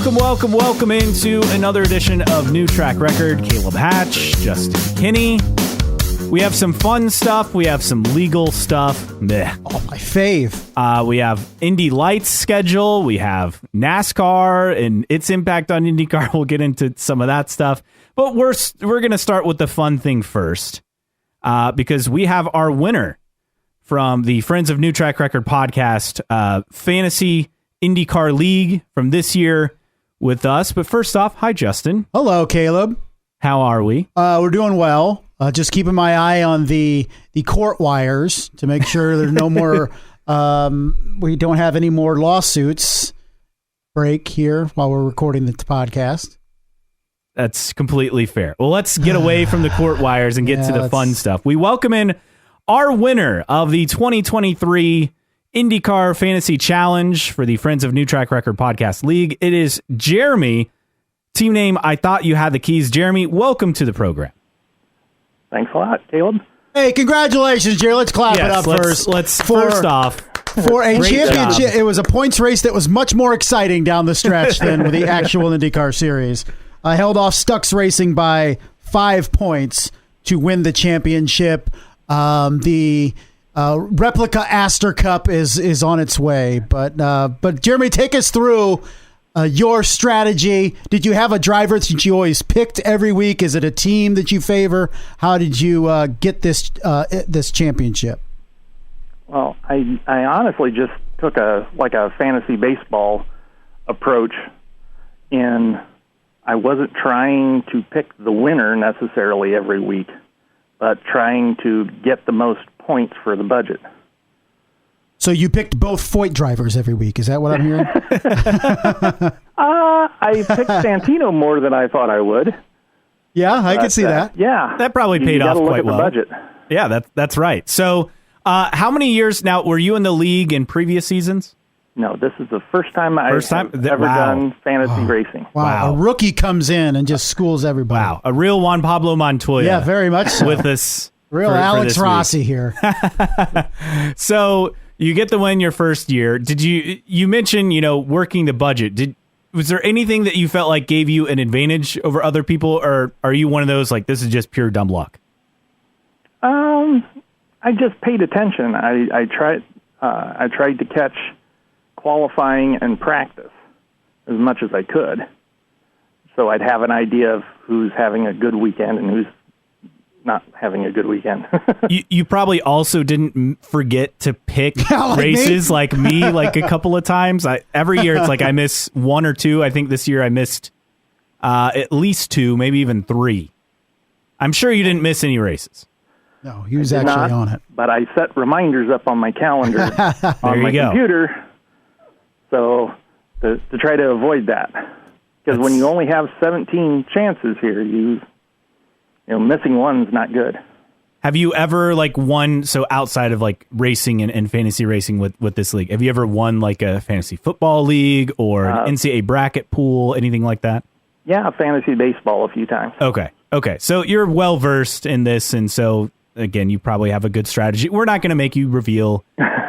Welcome into another edition of New Track Record. Caleb Hatch, Justin Kinney. We have some fun stuff. We have some legal stuff. Meh. Oh, my fave. We have Indy Lights schedule. We have NASCAR and its impact on IndyCar. We'll get into some of that stuff. But we're going to start with the fun thing first because we have our winner from the Friends of New Track Record podcast, Fantasy IndyCar League from this year with us. But first off, hi, Justin. Hello, Caleb. How are we? We're doing well. Just keeping my eye on the court wires to make sure there's no more, we don't have any more lawsuits break here while we're recording the podcast. That's completely fair. Well, let's get away from the court wires and get to the fun stuff. We welcome in our winner of the 2023 IndyCar Fantasy Challenge for the Friends of New Track Record Podcast League. It is Jeremy. Team name, I Thought You Had the Keys. Jeremy, welcome to the program. Thanks a lot, Caleb. Hey, congratulations, Jerry. Let's clap it up first. First off, for a championship, job. It was a points race that was much more exciting down the stretch than with the actual IndyCar series. I held off Stux Racing by 5 points to win the championship. The replica Astor Cup is on its way, but Jeremy, take us through your strategy. Did you have a driver that you always picked every week? Is it a team that you favor? How did you get this championship? Well, I honestly just took a fantasy baseball approach, and I wasn't trying to pick the winner necessarily every week, but trying to get the most points for the budget. So you picked both Foyt drivers every week. Is that what I'm hearing? I picked Santino more than I thought I would. Yeah, I can see that. Yeah. That probably paid off quite well. Budget. Yeah, that's right. So how many years now were you in the league in previous seasons? No, this is the first time I've ever done fantasy racing. Wow. A rookie comes in and just schools everybody. Wow. A real Juan Pablo Montoya. Yeah, very much so. With this. Real Alex Rossi here. So you get the win your first year. You mentioned, working the budget. Was there anything that you felt like gave you an advantage over other people, or are you one of those like this is just pure dumb luck? I just paid attention. I tried to catch qualifying and practice as much as I could, so I'd have an idea of who's having a good weekend and who's not having a good weekend. you probably also didn't forget to pick races like me like a couple of times. Every year it's like I miss one or two. I think this year I missed at least two, maybe even three. I'm sure you didn't miss any races. No, he was actually on it. But I set reminders up on my calendar on my computer, so to try to avoid that. Because when you only have 17 chances here, missing one's not good. Have you ever won, so outside of racing and fantasy racing with this league, have you ever won a fantasy football league or an NCAA bracket pool, anything like that? Yeah, fantasy baseball a few times. Okay. So you're well versed in this, and so again, you probably have a good strategy. We're not going to make you reveal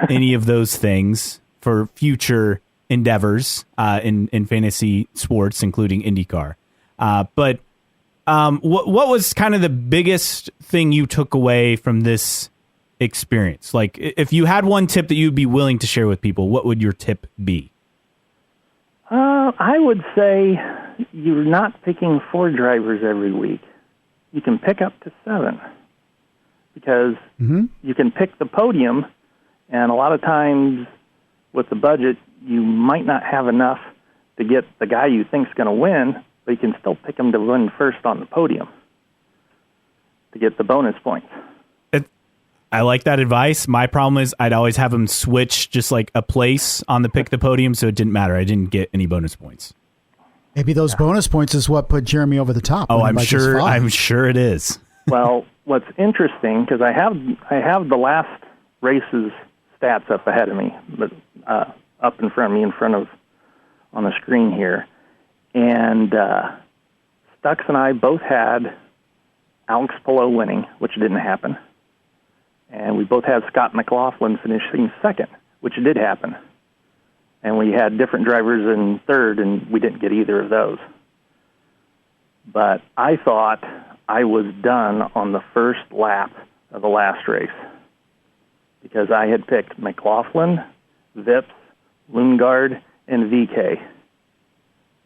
any of those things for future endeavors in fantasy sports, including IndyCar. But what was kind of the biggest thing you took away from this experience? Like, if you had one tip that you'd be willing to share with people, what would your tip be? I would say you're not picking 4 drivers every week. You can pick up to 7 because you can pick the podium, and a lot of times with the budget, you might not have enough to get the guy you think's going to win, but you can still pick him to win first on the podium to get the bonus points. I like that advice. My problem is I'd always have him switch just a place on the pick the podium, so it didn't matter. I didn't get any bonus points. Maybe those bonus points is what put Jeremy over the top. Oh, I'm sure it is. Well, what's interesting, because I have the last race's stats up ahead of me, but up in front of on the screen here. And Stux and I both had Alex Palou winning, which didn't happen. And we both had Scott McLaughlin finishing second, which did happen. and we had different drivers in third, and we didn't get either of those. But I thought I was done on the first lap of the last race because I had picked McLaughlin, Vips, Lundgaard, and VK.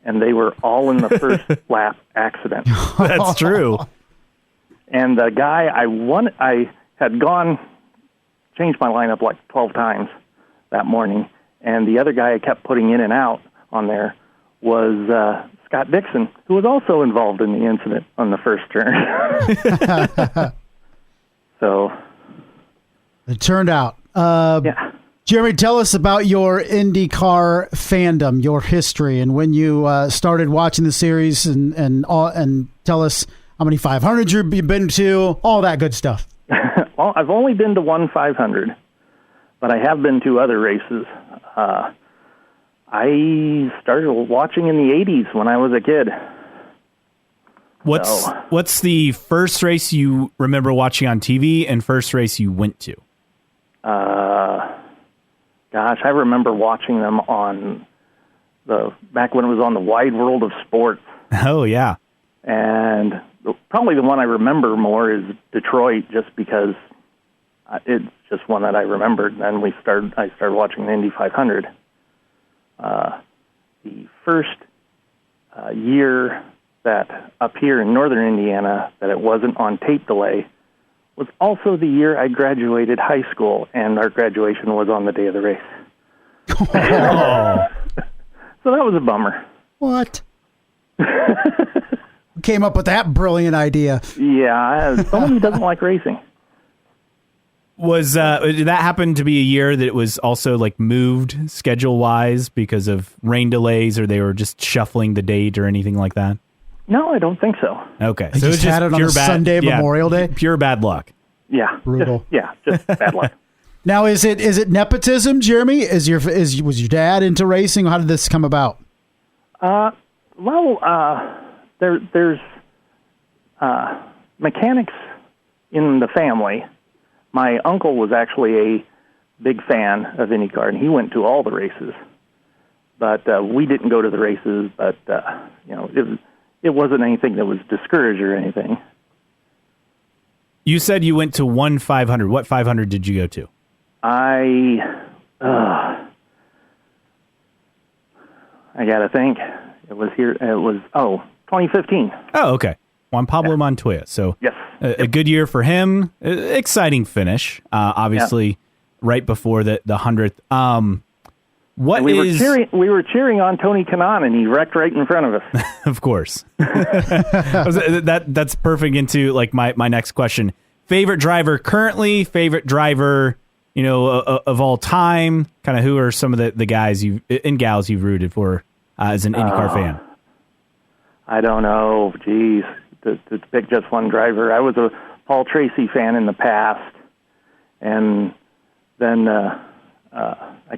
And they were all in the first lap accident. That's true. And the guy I had changed my lineup like 12 times that morning, and the other guy I kept putting in and out on there was Scott Dixon, who was also involved in the incident on the first turn. So it turned out. Yeah. Jeremy, tell us about your IndyCar fandom, your history, and when you started watching the series, and tell us how many 500s you've been to, all that good stuff. Well, I've only been to one 500, but I have been to other races. I started watching in the 80s when I was a kid. What's the first race you remember watching on TV and first race you went to? Gosh, I remember watching them on back when it was on the Wide World of Sports. Oh, yeah. And probably the one I remember more is Detroit, just because it's just one that I remembered. And I started watching the Indy 500. The first year that up here in northern Indiana that it wasn't on tape delay was also the year I graduated high school, and our graduation was on the day of the race. Oh. So that was a bummer. What? Came up with that brilliant idea? Yeah, someone who doesn't like racing. Did that happen to be a year that it was also like moved schedule-wise because of rain delays, or they were just shuffling the date or anything like that? No, I don't think so. Okay. So just had it on a Sunday, Memorial Day? Pure bad luck. Yeah. Brutal. Just bad luck. Now, is it nepotism, Jeremy? Was your dad into racing? How did this come about? There's mechanics in the family. My uncle was actually a big fan of IndyCar, and he went to all the races. But we didn't go to the races, but it wasn't anything that was discouraged or anything. You said you went to one 500. What 500 did you go to? I got to think. It was 2015. Oh, okay. Juan Pablo Montoya. So yes. A good year for him. Exciting finish. Obviously, right before the 100th. We were cheering on Tony Kanaan, and he wrecked right in front of us. Of course. That's perfect into like my next question. Favorite driver currently, favorite driver, of all time. Kind of who are some of the guys and gals you've rooted for as an IndyCar fan? I don't know. Geez, to pick just one driver. I was a Paul Tracy fan in the past, and then I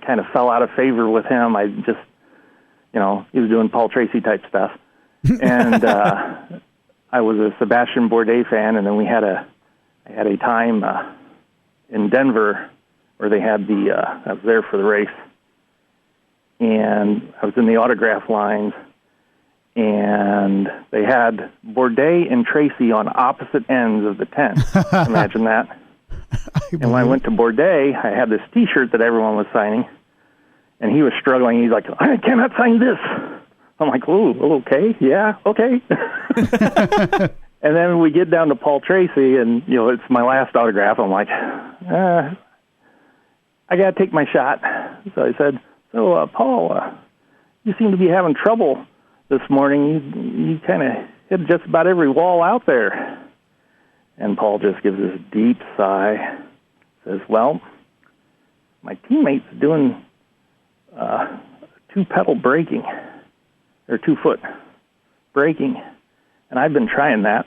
kind of fell out of favor with him. I just, he was doing Paul Tracy type stuff. And I was a Sebastien Bourdais fan, and then I had a time in Denver where they had I was there for the race, and I was in the autograph lines, and they had Bourdais and Tracy on opposite ends of the tent. Imagine that. And when I went to Bourdais, I had this T-shirt that everyone was signing, and he was struggling. He's like, I cannot sign this. I'm like, ooh, okay, yeah, okay. And then we get down to Paul Tracy, and, it's my last autograph. I'm like, I got to take my shot. So I said, Paul, you seem to be having trouble this morning. You kind of hit just about every wall out there. And Paul just gives this deep sigh, says, well, my teammate's doing two-pedal braking, or 2-foot braking, and I've been trying that.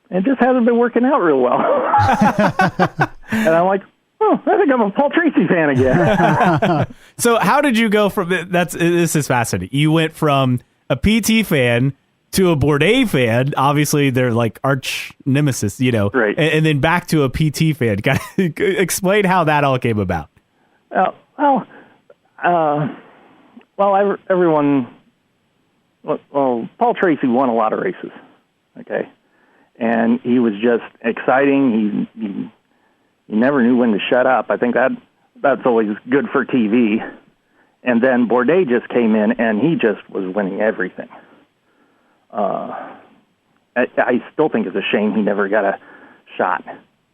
And it just hasn't been working out real well. And I'm like, I think I'm a Paul Tracy fan again. So how did you go from, this is fascinating. You went from a PT fan to a Bourdais fan. Obviously, they're like arch nemesis, Right. And then back to a PT fan. Explain how that all came about. Well, Well, Paul Tracy won a lot of races, okay? And he was just exciting. He never knew when to shut up. I think that's always good for TV. And then Bourdais just came in, and he just was winning everything. I still think it's a shame he never got a shot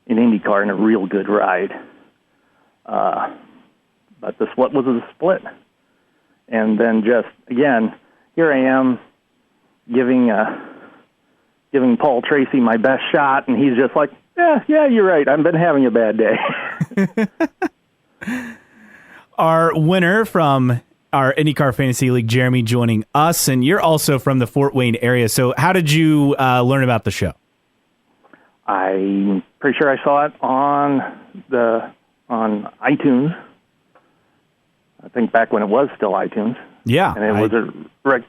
in IndyCar in a real good ride. But the split was a split. And then just, again, here I am giving Paul Tracy my best shot, and he's just like, yeah, you're right. I've been having a bad day. Our winner from our IndyCar Fantasy League, Jeremy, joining us, and you're also from the Fort Wayne area. So how did you learn about the show? I'm pretty sure I saw it on iTunes. I think back when it was still iTunes. Yeah. And it was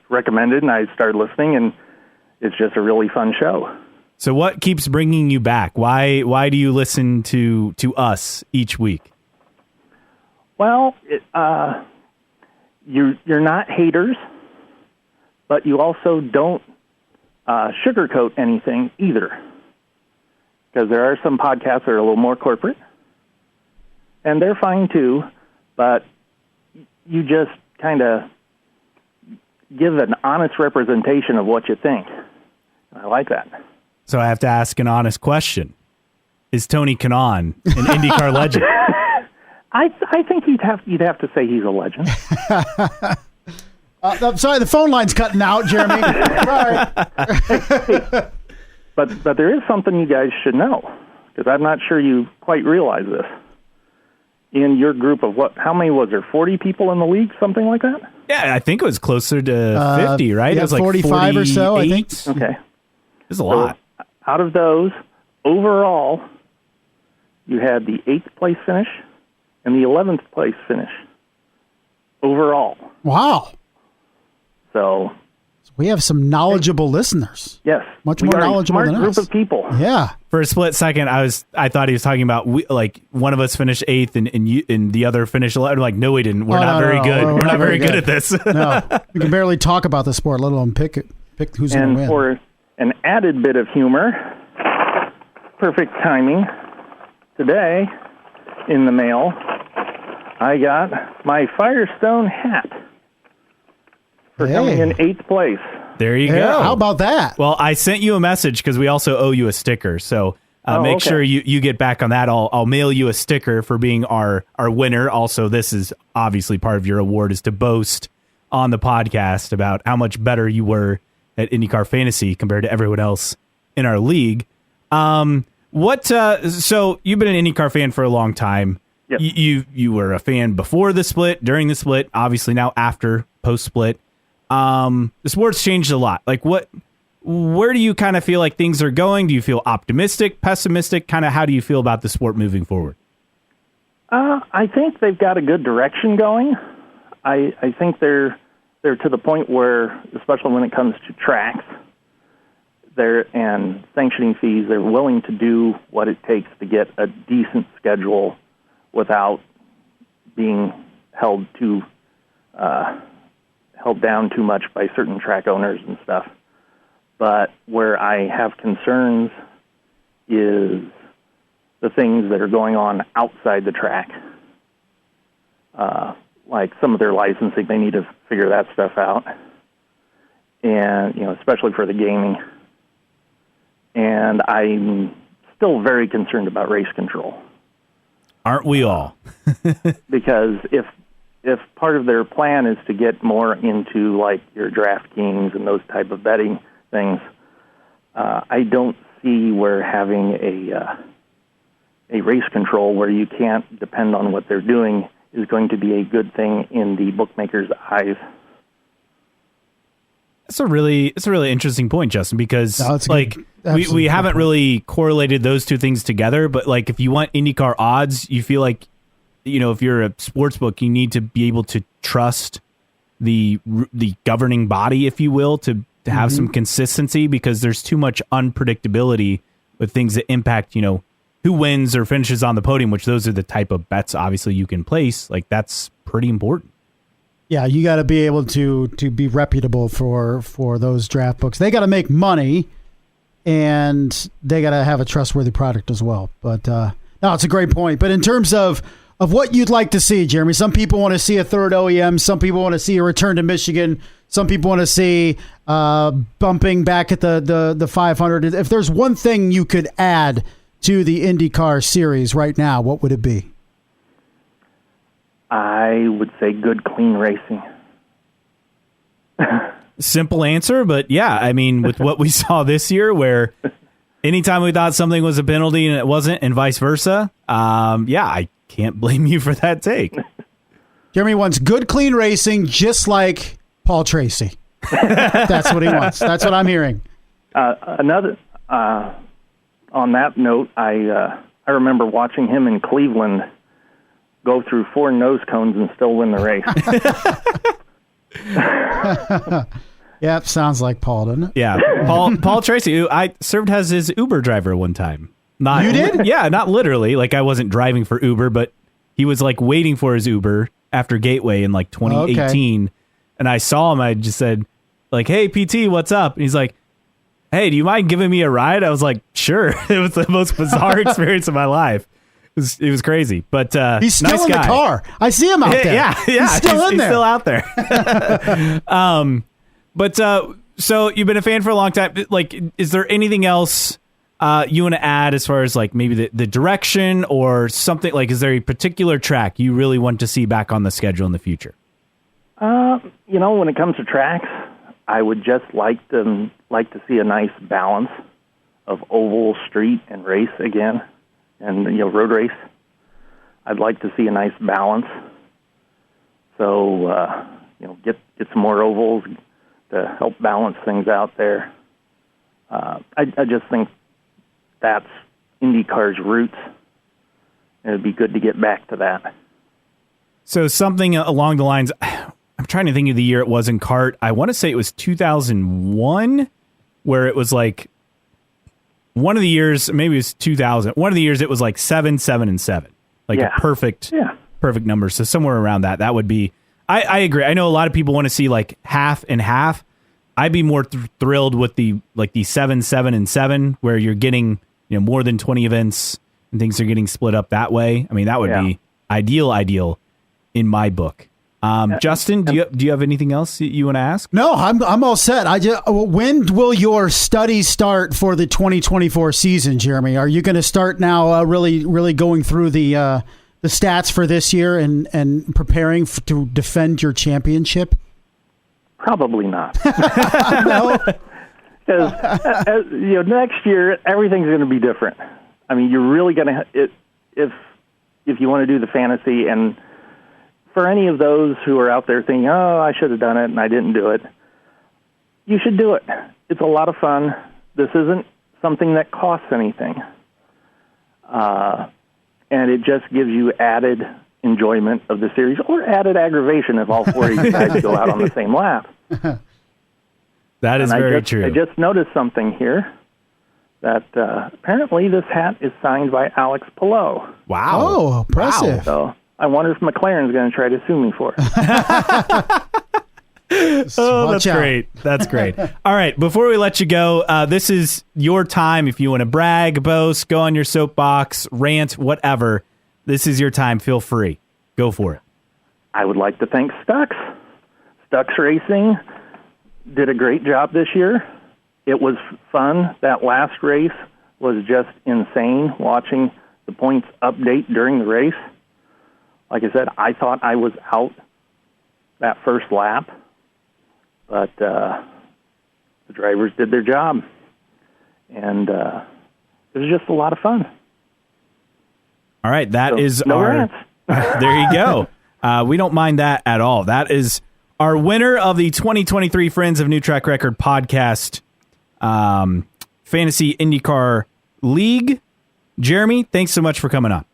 recommended, and I started listening, and it's just a really fun show. So what keeps bringing you back? Why do you listen to us each week? Well, you're not haters, but you also don't sugarcoat anything either. Because there are some podcasts that are a little more corporate, and they're fine too, but you just kind of give an honest representation of what you think. I like that. So I have to ask an honest question. Is Tony Kanaan an IndyCar legend? I think you'd have to say he's a legend. I'm sorry, the phone line's cutting out, Jeremy. Sorry. But there is something you guys should know, because I'm not sure you quite realize this. In your group of how many was there, 40 people in the league, something like that? Yeah, I think it was closer to 50, right? Yeah, it was like 45 or so, I think. Okay. It was a lot. So, out of those, overall, you had the 8th place finish and the 11th place finish. Overall. Wow. So we have some knowledgeable listeners. Yes. Much more knowledgeable than us. We are a smart group of people. Yeah. For a split second, I thought he was talking about one of us finished 8th and the other finished 11th. I'm like, no, we didn't. We're not very good. We're not very good at this. No, we can barely talk about the sport, let alone pick who's going to win. And for an added bit of humor, perfect timing, today in the mail, I got my Firestone hat for coming in 8th place. There you go. How about that? Well, I sent you a message because we also owe you a sticker. So make sure you get back on that. I'll mail you a sticker for being our winner. Also, this is obviously part of your award, is to boast on the podcast about how much better you were at IndyCar Fantasy compared to everyone else in our league. So you've been an IndyCar fan for a long time. Yep. You were a fan before the split, during the split, obviously now after, post-split. The sport's changed a lot. Like where do you kind of feel like things are going? Do you feel optimistic, pessimistic? Kind of how do you feel about the sport moving forward? I think they've got a good direction going. I think they're to the point where, especially when it comes to tracks, and sanctioning fees, they're willing to do what it takes to get a decent schedule without being held down too much by certain track owners and stuff. But where I have concerns is the things that are going on outside the track. Like some of their licensing, they need to figure that stuff out. And, especially for the gaming. And I'm still very concerned about race control. Aren't we all? Because if part of their plan is to get more into like your DraftKings and those type of betting things, I don't see where having a race control where you can't depend on what they're doing is going to be a good thing in the bookmakers' eyes. It's a really interesting point, Justin, because we haven't really correlated those two things together. But like, if you want IndyCar odds, you feel like, if you're a sports book, you need to be able to trust the governing body, if you will, to have some consistency, because there's too much unpredictability with things that impact, who wins or finishes on the podium, which those are the type of bets, obviously, you can place. Like, that's pretty important. Yeah, you got to be able to be reputable for those draft books. They got to make money, and they got to have a trustworthy product as well. But no, it's a great point. But in terms of what you'd like to see, Jeremy, some people want to see a third OEM. Some people want to see a return to Michigan. Some people want to see bumping back at the 500. If there's one thing you could add to the IndyCar series right now, what would it be? I would say good, clean racing. Simple answer, but yeah, I mean, with what we saw this year, where anytime we thought something was a penalty and it wasn't, and vice versa, yeah, I can't blame you for that take. Jeremy wants good, clean racing, just like Paul Tracy. That's what he wants. That's what I'm hearing. Another on that note, I remember watching him in Cleveland go through 4 nose cones and still win the race. Yep, sounds like Paul, doesn't it? Yeah, Paul Tracy, who I served as his Uber driver one time. Not, you did? Yeah, not literally. Like, I wasn't driving for Uber, but he was like waiting for his Uber after Gateway in like 2018. Okay. And I saw him. I just said, like, "Hey, PT, what's up?" And he's like, "Hey, do you mind giving me a ride?" I was like, "Sure." It was the most bizarre experience of my life. It was crazy, but he's still nice in guy. the car. I see him out there. Yeah, he's still in there. He's still out there. But so you've been a fan for a long time. Like, is there anything else you want to add as far as like maybe the direction or something? Like, is there a particular track you really want to see back on the schedule in the future? When it comes to tracks, I would just like to see a nice balance of oval, street, and race again. And, road race, I'd like to see a nice balance. So, get some more ovals to help balance things out there. I just think that's IndyCar's roots. And it'd be good to get back to that. So something along the lines, I'm trying to think of the year it was in kart. I want to say it was 2001, where it was like, one of the years, maybe it was 2000. One of the years it was like 7, 7, and 7, like a perfect number. So somewhere around that, that would be. I agree. I know a lot of people want to see like half and half. I'd be more thrilled with the 7, 7, and 7, where you're getting more than 20 events and things are getting split up that way. I mean, that would be ideal in my book. Justin, do you have anything else you want to ask? No, I'm all set. When will your studies start for the 2024 season, Jeremy? Are you going to start now, really going through the stats for this year and preparing to defend your championship? Probably not. No, because next year everything's going to be different. I mean, you're really going to if you want to do the fantasy. And for any of those who are out there thinking, "Oh, I should have done it and I didn't do it," you should do it. It's a lot of fun. This isn't something that costs anything. And it just gives you added enjoyment of the series, or added aggravation if all 4 of you guys go out on the same lap. That is very true. I just noticed something here, that apparently this hat is signed by Alex Palou. Wow. Oh, impressive. Wow. So I wonder if McLaren's going to try to sue me for it. Oh, that's great. That's great. All right, before we let you go, this is your time. If you want to brag, boast, go on your soapbox, rant, whatever, this is your time. Feel free. Go for it. I would like to thank Stux. Stux Racing did a great job this year. It was fun. That last race was just insane, watching the points update during the race. Like I said, I thought I was out that first lap, but the drivers did their job, and it was just a lot of fun. All right, that is no our... rants. There you go. We don't mind that at all. That is our winner of the 2023 Friends of New Track Record podcast Fantasy IndyCar League. Jeremy, thanks so much for coming on.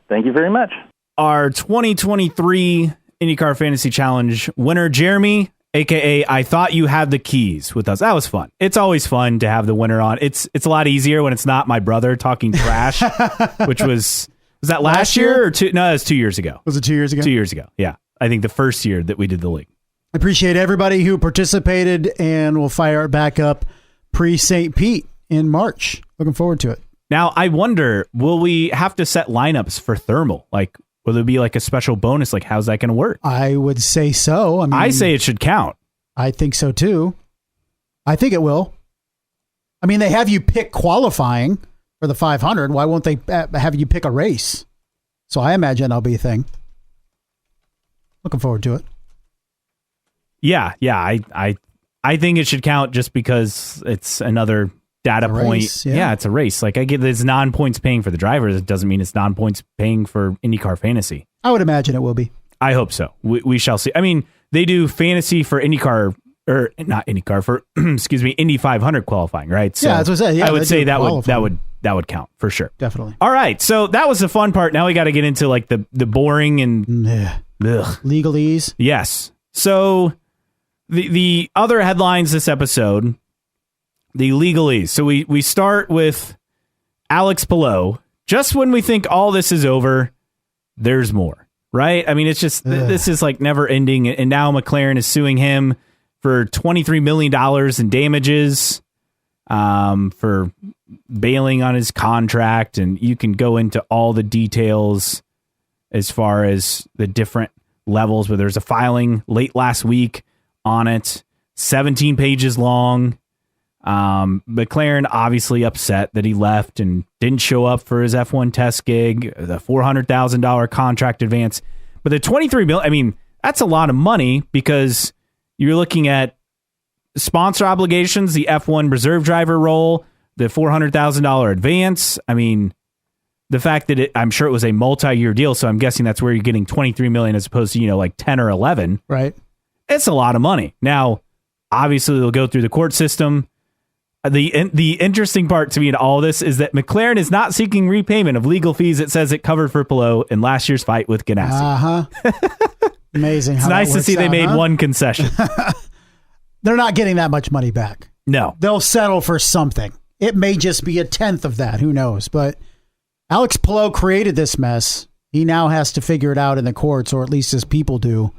Thank you very much. Our 2023 IndyCar Fantasy Challenge winner, Jeremy, a.k.a. I Thought You Had the Keys, with us. That was fun. It's always fun to have the winner on. It's a lot easier when it's not my brother talking trash, which was that last year or two? No, it was 2 years ago. Was it 2 years ago? 2 years ago, yeah. I think, the first year that we did the league. I appreciate everybody who participated, and we'll fire it back up pre-St. Pete in March. Looking forward to it. Now, I wonder, will we have to set lineups for thermal? Like, will there be like a special bonus? Like, how's that going to work? I would say so. I say it should count. I think so too. I think it will. I mean, they have you pick qualifying for the 500. Why won't they have you pick a race? So I imagine that'll be a thing. Looking forward to it. Yeah. I think it should count just because it's another data point. Race, yeah, it's a race. Like, I get it's non-points paying for the drivers. It doesn't mean it's non-points paying for IndyCar fantasy. I would imagine it will be. I hope so. We shall see. I mean, they do fantasy for IndyCar, or not IndyCar, for excuse me, Indy 500 qualifying, right? So yeah, that's what I said. Yeah, I would say that would count for sure. Definitely. All right, so that was the fun part. Now we got to get into like the boring and legalese. Yes. So the other headlines this episode, the legalese. So we start with Alex Palou. Just when we think all this is over, there's more, right? I mean, it's just this is like never ending, and now McLaren is suing him for $23 million in damages for bailing on his contract, and you can go into all the details as far as the different levels, but there's a filing late last week on it, 17 pages long. McLaren obviously upset that he left and didn't show up for his F1 test gig, the $400,000 contract advance. But the $23 million, I mean, that's a lot of money because you're looking at sponsor obligations, the F1 reserve driver role, the $400,000 advance. I mean, the fact that I'm sure it was a multi-year deal, so I'm guessing that's where you're getting $23 million as opposed to, like 10 or 11. Right. It's a lot of money. Now, obviously, they'll go through the court system. The interesting part to me in all this is that McLaren is not seeking repayment of legal fees it says it covered for Palou in last year's fight with Ganassi. Amazing. It's nice to see they made one concession. They're not getting that much money back. No. They'll settle for something. It may just be a tenth of that. Who knows? But Alex Palou created this mess. He now has to figure it out in the courts, or at least his people do.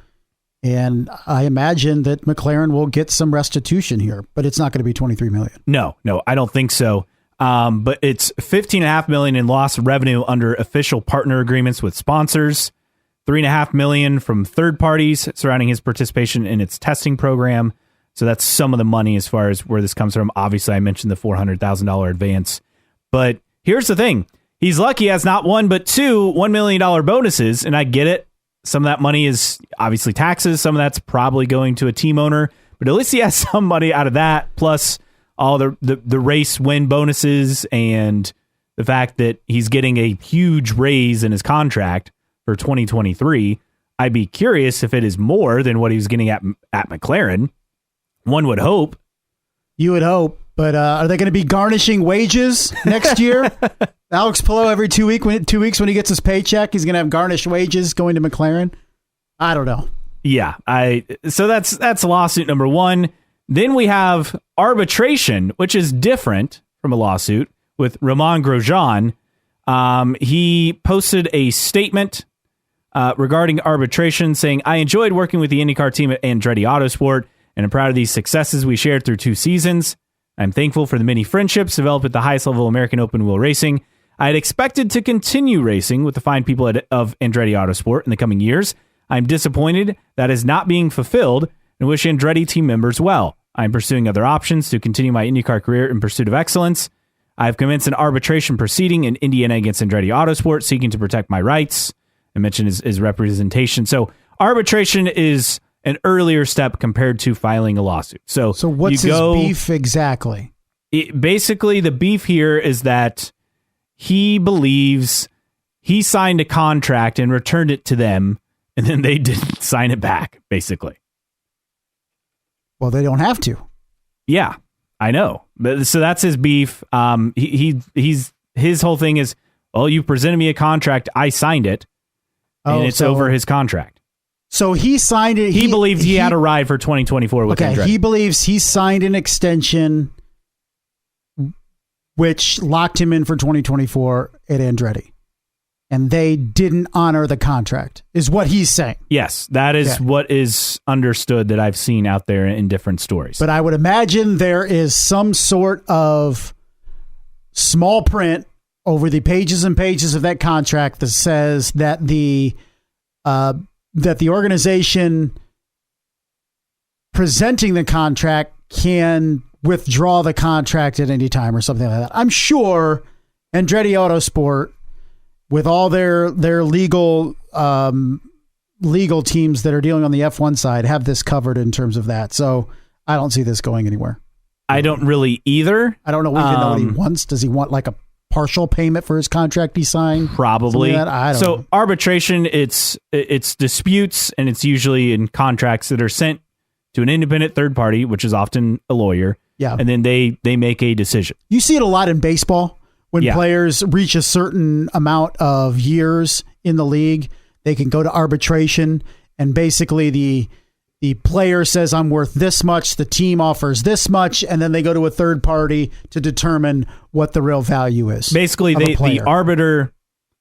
And I imagine that McLaren will get some restitution here, but it's not going to be $23 million. No, I don't think so. But it's $15.5 million in lost revenue under official partner agreements with sponsors, $3.5 million from third parties surrounding his participation in its testing program. So that's some of the money as far as where this comes from. Obviously, I mentioned the $400,000 advance. But here's the thing. He's lucky he has not one, but two $1 million bonuses, and I get it. Some of that money is obviously taxes. Some of that's probably going to a team owner, but at least he has some money out of that, plus all the race win bonuses and the fact that he's getting a huge raise in his contract for 2023. I'd be curious if it is more than what he was getting at McLaren. One would hope. You would hope, but are they going to be garnishing wages next year? Alex Palou every 2 weeks when he gets his paycheck, he's going to have garnished wages going to McLaren. I don't know. Yeah, so that's lawsuit number one. Then we have arbitration, which is different from a lawsuit with Romain Grosjean. He posted a statement regarding arbitration saying, "I enjoyed working with the IndyCar team at Andretti Autosport, and I'm proud of these successes we shared through 2 seasons. I'm thankful for the many friendships developed at the highest level of American open wheel racing. I had expected to continue racing with the fine people of Andretti Autosport in the coming years. I'm disappointed that is not being fulfilled and wish Andretti team members well. I'm pursuing other options to continue my IndyCar career in pursuit of excellence. I've commenced an arbitration proceeding in Indiana against Andretti Autosport, seeking to protect my rights." I mentioned his representation. So arbitration is an earlier step compared to filing a lawsuit. So what's his beef exactly? Basically, the beef here is that he believes he signed a contract and returned it to them, and then they didn't sign it back, basically. Well, they don't have to. Yeah, I know. But so that's his beef. His whole thing is, well, you presented me a contract, I signed it, and it's over his contract. So he signed it. He believes he had a ride for 2024 with Andretti. He believes he signed an extension which locked him in for 2024 at Andretti. and they didn't honor the contract, is what he's saying. Yes, that is what is understood that I've seen out there in different stories. But I would imagine there is some sort of small print over the pages and pages of that contract that says that the organization presenting the contract can withdraw the contract at any time or something like that. I'm sure Andretti Autosport, with all their legal teams that are dealing on the F1 side, have this covered in terms of that. So I don't see this going anywhere. I don't really either. I don't know even know what he wants. Does he want like a partial payment for his contract he signed? Probably. Like I don't know. Arbitration, it's disputes, and it's usually in contracts that are sent to an independent third party, which is often a lawyer. Yeah. And then they make a decision. You see it a lot in baseball when players reach a certain amount of years in the league. They can go to arbitration, and basically the player says, I'm worth this much, the team offers this much, and then they go to a third party to determine what the real value is. Basically, the arbiter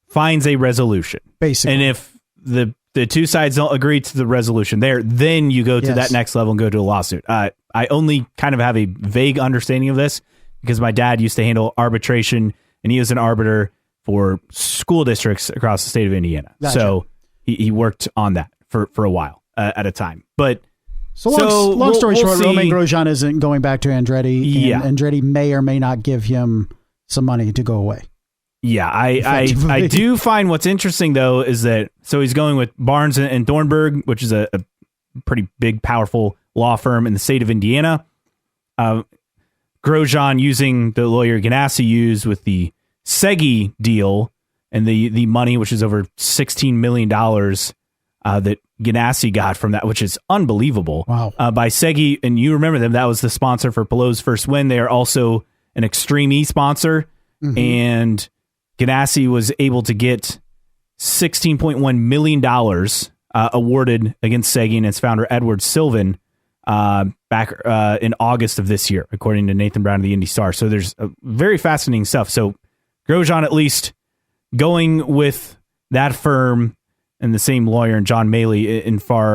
finds a resolution. Basically. And if the two sides don't agree to the resolution there, then you go to that next level and go to a lawsuit. I only kind of have a vague understanding of this because my dad used to handle arbitration, and he was an arbiter for school districts across the state of Indiana. Gotcha. So he worked on that for a while at a time. But long story short, Romain Grosjean isn't going back to Andretti, and Andretti may or may not give him some money to go away. Yeah, I do find what's interesting, though, is that so he's going with Barnes and Thornburg, which is a pretty big, powerful law firm in the state of Indiana. Grosjean using the lawyer Ganassi used with the Segi deal and the money, which is over $16 million that Ganassi got from that, which is unbelievable. Wow. By Segi, and you remember them, that was the sponsor for Palou's first win. They are also an Extreme E sponsor, and Ganassi was able to get $16.1 million awarded against Segi and its founder, Edward Sylvan, back in August of this year, according to Nathan Brown of the Indy Star. So there's very fascinating stuff. So Grosjean at least going with that firm and the same lawyer and John Maley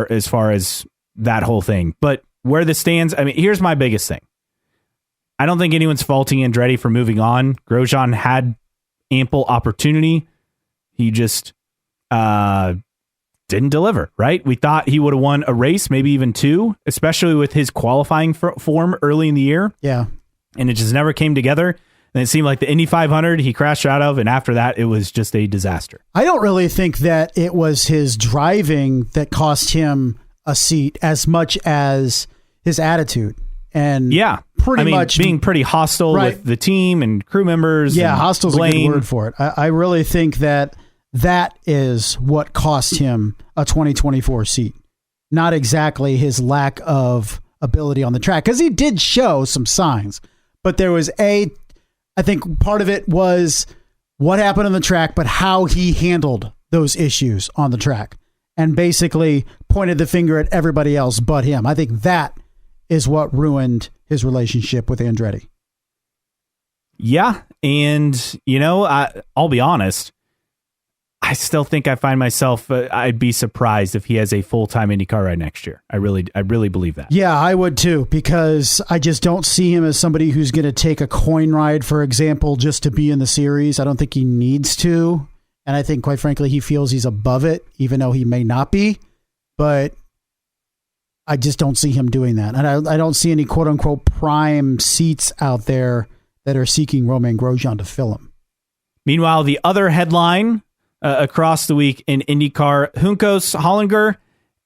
as far as that whole thing. But where this stands, I mean, here's my biggest thing. I don't think anyone's faulting Andretti for moving on. Grosjean had ample opportunity. He just didn't deliver, right? We thought he would have won a race, maybe even two, especially with his qualifying form early in the year. Yeah. And it just never came together. And it seemed like the Indy 500 he crashed out of, and after that, it was just a disaster. I don't really think that it was his driving that cost him a seat as much as his attitude. And pretty much being pretty hostile with the team and crew members. Yeah, hostile's a good word for it. I really think that is what cost him a 2024 seat, not exactly his lack of ability on the track, because he did show some signs, but there was I think part of it was what happened on the track, but how he handled those issues on the track and basically pointed the finger at everybody else but him. I think that is what ruined his relationship with Andretti. Yeah. And, I'll be honest, I still think I find myself, I'd be surprised if he has a full-time IndyCar ride next year. I really believe that. Yeah, I would too, because I just don't see him as somebody who's going to take a coin ride, for example, just to be in the series. I don't think he needs to. And I think, quite frankly, he feels he's above it, even though he may not be. But I just don't see him doing that. And I don't see any quote-unquote prime seats out there that are seeking Romain Grosjean to fill him. Meanwhile, the other headline across the week in IndyCar, Juncos, Hollinger,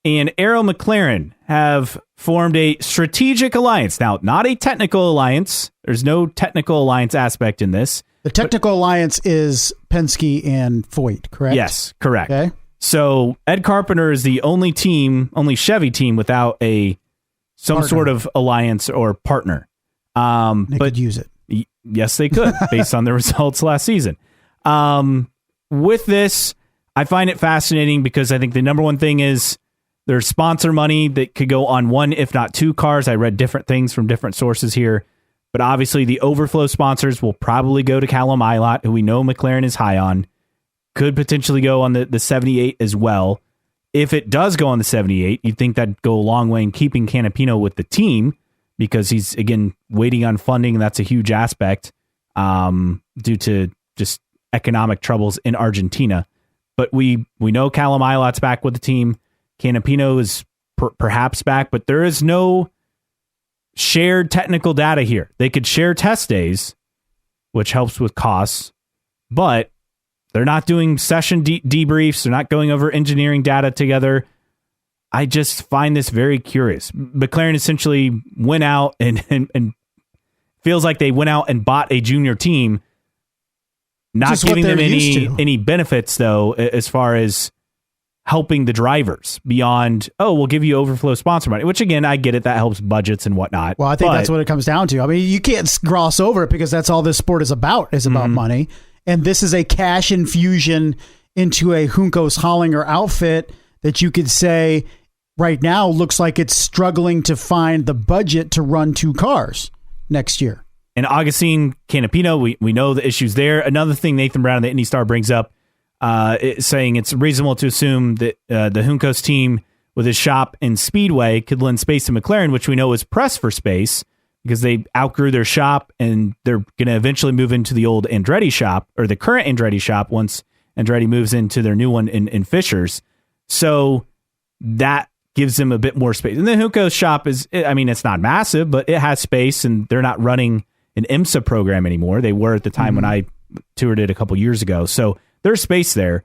and Arrow McLaren have formed a strategic alliance. Now, not a technical alliance. There's no technical alliance aspect in this. The technical alliance is Penske and Foyt, correct? Yes, correct. Okay. So Ed Carpenter is the only Chevy team without some sort of alliance or partner. They could use it. Yes, they could, based on the results last season. With this, I find it fascinating because I think the number one thing is there's sponsor money that could go on one, if not two cars. I read different things from different sources here, but obviously the overflow sponsors will probably go to Callum Ilott, who we know McLaren is high on. could potentially go on the 78 as well. If it does go on the 78, you'd think that'd go a long way in keeping Canapino with the team, because he's, again, waiting on funding, and that's a huge aspect due to just economic troubles in Argentina. But we know Callum Ilot's back with the team. Canapino is perhaps back, but there is no shared technical data here. They could share test days, which helps with costs, but they're not doing session debriefs. They're not going over engineering data together. I just find this very curious. McLaren essentially went out and feels like they went out and bought a junior team, not just giving them any benefits, though, as far as helping the drivers beyond, we'll give you overflow sponsor money, which, again, I get it. That helps budgets and whatnot. Well, I think that's what it comes down to. I mean, you can't gloss over it, because that's all this sport is about money. And this is a cash infusion into a Juncos Hollinger outfit that you could say right now looks like it's struggling to find the budget to run 2 cars next year. And Agustin Canapino, we know the issues there. Another thing Nathan Brown of the Indy Star brings up, saying it's reasonable to assume that the Juncos team with his shop and Speedway could lend space to McLaren, which we know is pressed for space because they outgrew their shop, and they're going to eventually move into the old Andretti shop, or the current Andretti shop, once Andretti moves into their new one in Fishers. So that gives them a bit more space. And the Juncos shop it's not massive, but it has space, and they're not running an IMSA program anymore. They were at the time when I toured it a couple years ago. So there's space there.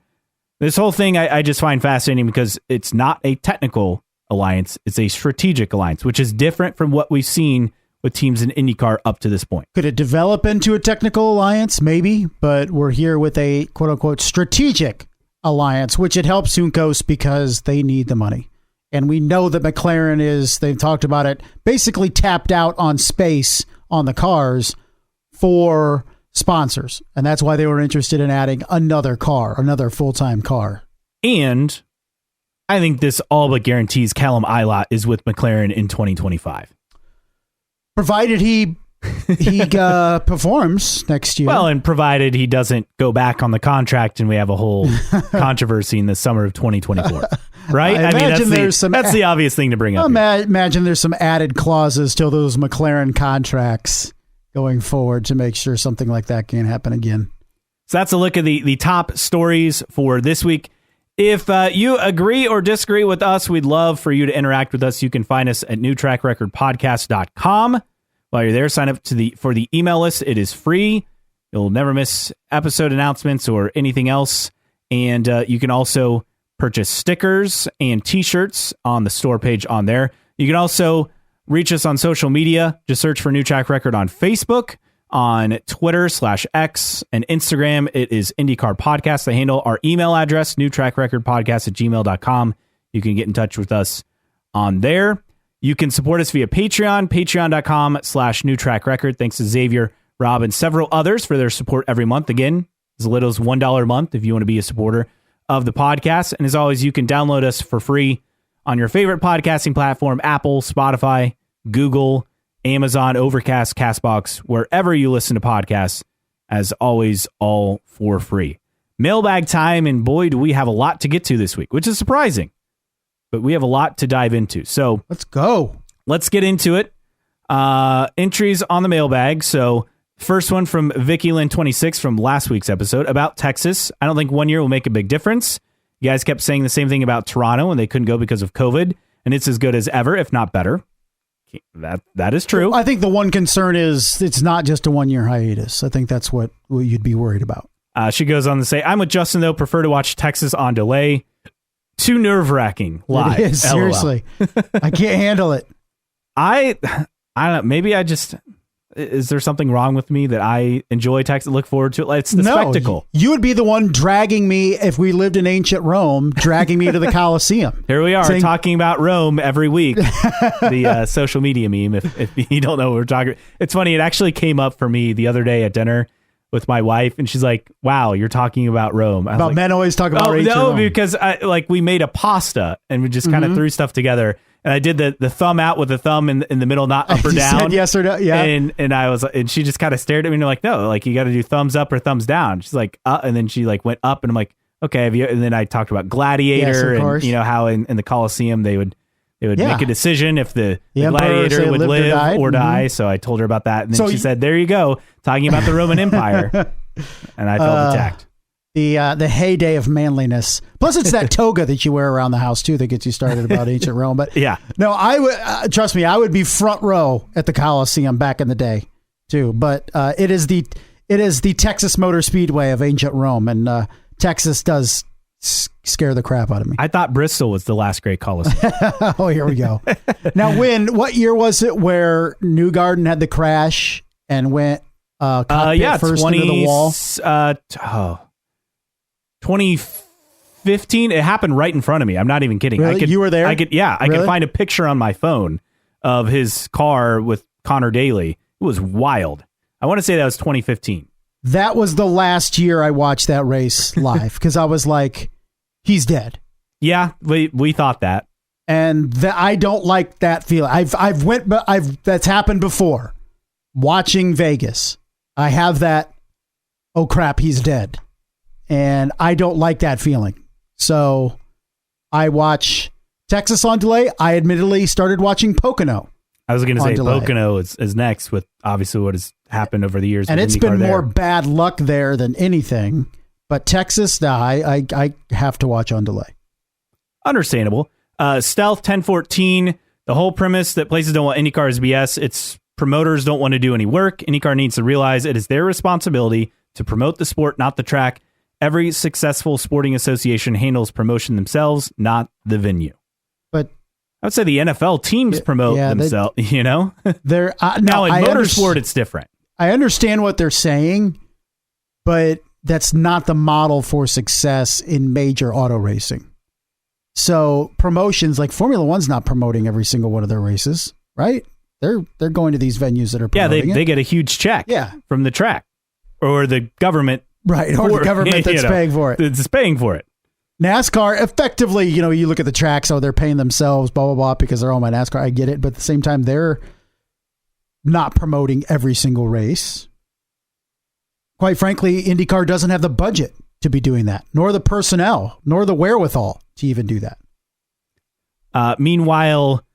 This whole thing I just find fascinating, because it's not a technical alliance. It's a strategic alliance, which is different from what we've seen with teams in IndyCar up to this point. Could it develop into a technical alliance? Maybe, but we're here with a quote-unquote strategic alliance, which it helps Juncos because they need the money. And we know that McLaren they've talked about it, basically tapped out on space on the cars for sponsors. And that's why they were interested in adding another full-time car. And I think this all but guarantees Callum Ilott is with McLaren in 2025. Provided he performs next year. Well, and provided he doesn't go back on the contract and we have a whole controversy in the summer of 2024. Right? That's the obvious thing to bring up. Imagine there's some added clauses to those McLaren contracts going forward to make sure something like that can't happen again. So that's a look at the top stories for this week. If you agree or disagree with us, we'd love for you to interact with us. You can find us at newtrackrecordpodcast.com. While you're there, sign up for the email list. It is free. You'll never miss episode announcements or anything else. And you can also purchase stickers and t-shirts on the store page on there. You can also reach us on social media. Just search for New Track Record on Facebook, on Twitter /X, and Instagram. It is IndyCar Podcast. The handle, our email address, newtrackrecordpodcast@gmail.com. You can get in touch with us on there. You can support us via Patreon, patreon.com/newtrackrecord. Thanks to Xavier, Rob, and several others for their support every month. Again, as little as $1 a month if you want to be a supporter of the podcast. And as always, you can download us for free on your favorite podcasting platform: Apple, Spotify, Google, Amazon, Overcast, CastBox, wherever you listen to podcasts. As always, all for free. Mailbag time, and boy, do we have a lot to get to this week, which is surprising, but we have a lot to dive into. So let's go. Let's get into it. Entries on the mailbag. So first one from Vicky Lynn 26 from last week's episode about Texas. I don't think 1 year will make a big difference. You guys kept saying the same thing about Toronto, and they couldn't go because of COVID, and it's as good as ever, if not better. That is true. I think the one concern is it's not just a 1 year hiatus. I think that's what you'd be worried about. She goes on to say, I'm with Justin, though. Prefer to watch Texas on delay. Too nerve-wracking live. It is, seriously. I can't handle it. I don't know. Maybe I just... Is there something wrong with me that I enjoy Texas, look forward to it? It's the spectacle. You would be the one dragging me, if we lived in ancient Rome, dragging me to the Colosseum. Here we are talking about Rome every week. The social media meme, if you don't know what we're talking about. It's funny. It actually came up for me the other day at dinner with my wife, and she's like, wow, you're talking about Rome. Men always talk about ancient Rome. Because we made a pasta, and we just kind of threw stuff together. And I did the thumb out with the thumb in the middle, not up or down. Said yes or no, yeah. And I was, and she just kind of stared at me and like, no, like you got to do thumbs up or thumbs down. She's like, and then she like went up, and I'm like, okay, and then I talked about Gladiator, yes, and how in the Coliseum they would make a decision if the Emperor, gladiator would live or die. Mm-hmm. So I told her about that, and then she said, "There you go, talking about the Roman Empire," and I felt attacked. The heyday of manliness. Plus, it's that toga that you wear around the house too that gets you started about ancient Rome. But yeah, no, I would trust me. I would be front row at the Coliseum back in the day too. But it is the Texas Motor Speedway of ancient Rome, and Texas does scare the crap out of me. I thought Bristol was the last great Coliseum. Oh, here we go. Now, what year was it where Newgarden had the crash and went cockpit first into the wall? 2015. It happened right in front of me. I'm not even kidding. Really? You were there? I could find a picture on my phone of his car with Connor Daly. It was wild. I want to say that was 2015. That was the last year I watched that race live because I was like, he's dead. Yeah, we thought that. And I don't like that feeling. That's happened before. Watching Vegas, I have that, oh crap, he's dead. And I don't like that feeling. So I watch Texas on delay. I admittedly started watching Pocono. I was going to say Pocono is next with obviously what has happened over the years. And it's been more bad luck there than anything. But Texas, I have to watch on delay. Understandable. Stealth 1014, the whole premise that places don't want IndyCar is BS. It's promoters don't want to do any work. IndyCar needs to realize it is their responsibility to promote the sport, not the track. Every successful sporting association handles promotion themselves, not the venue. But I would say the NFL teams promote themselves, They're now in motorsport, it's different. I understand what they're saying, but that's not the model for success in major auto racing. So promotions like Formula One's not promoting every single one of their races, right? They're going to these venues that are promoting they get a huge check from the track or the government. Right, or the government that's paying for it. It's paying for it. NASCAR, effectively, you look at the tracks, they're paying themselves, blah, blah, blah, because they're owned by NASCAR. I get it, but at the same time, they're not promoting every single race. Quite frankly, IndyCar doesn't have the budget to be doing that, nor the personnel, nor the wherewithal to even do that. Meanwhile,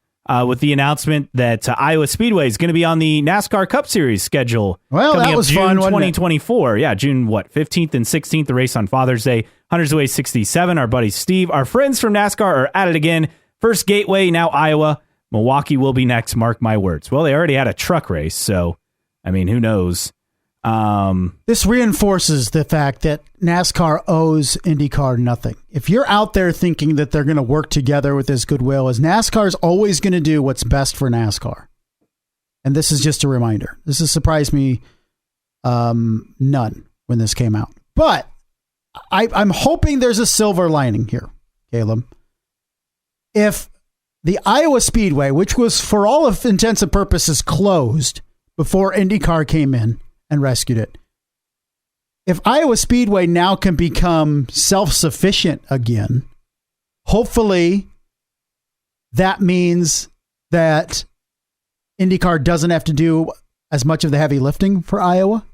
with the announcement that Iowa Speedway is going to be on the NASCAR Cup Series schedule. Well, that was June fun, 2024. Yeah, June 15th and 16th, the race on Father's Day. Hunters Way 67, our buddy Steve. Our friends from NASCAR are at it again. First Gateway, now Iowa. Milwaukee will be next, mark my words. Well, they already had a truck race, so, I mean, who knows? This reinforces the fact that NASCAR owes IndyCar nothing. If you're out there thinking that they're going to work together with this goodwill, as NASCAR is always going to do what's best for NASCAR. And this is just a reminder. This has surprised me none when this came out. But I'm hoping there's a silver lining here, Caleb. If the Iowa Speedway, which was for all of intents and purposes closed before IndyCar came in and rescued it, if Iowa Speedway now can become self-sufficient again, hopefully that means that IndyCar doesn't have to do as much of the heavy lifting for Iowa.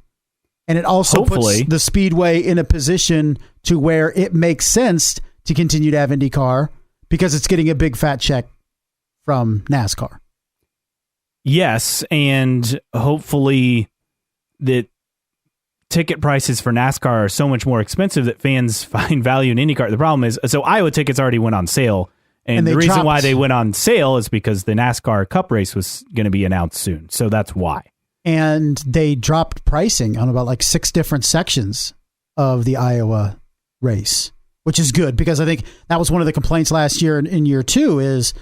And it also puts the Speedway in a position to where it makes sense to continue to have IndyCar because it's getting a big fat check from NASCAR. Yes, and hopefully that ticket prices for NASCAR are so much more expensive that fans find value in IndyCar. The problem is, so Iowa tickets already went on sale, and the reason why they went on sale is because the NASCAR Cup race was going to be announced soon. So that's why. And they dropped pricing on about like 6 different sections of the Iowa race, which is good because I think that was one of the complaints last year in year 2 is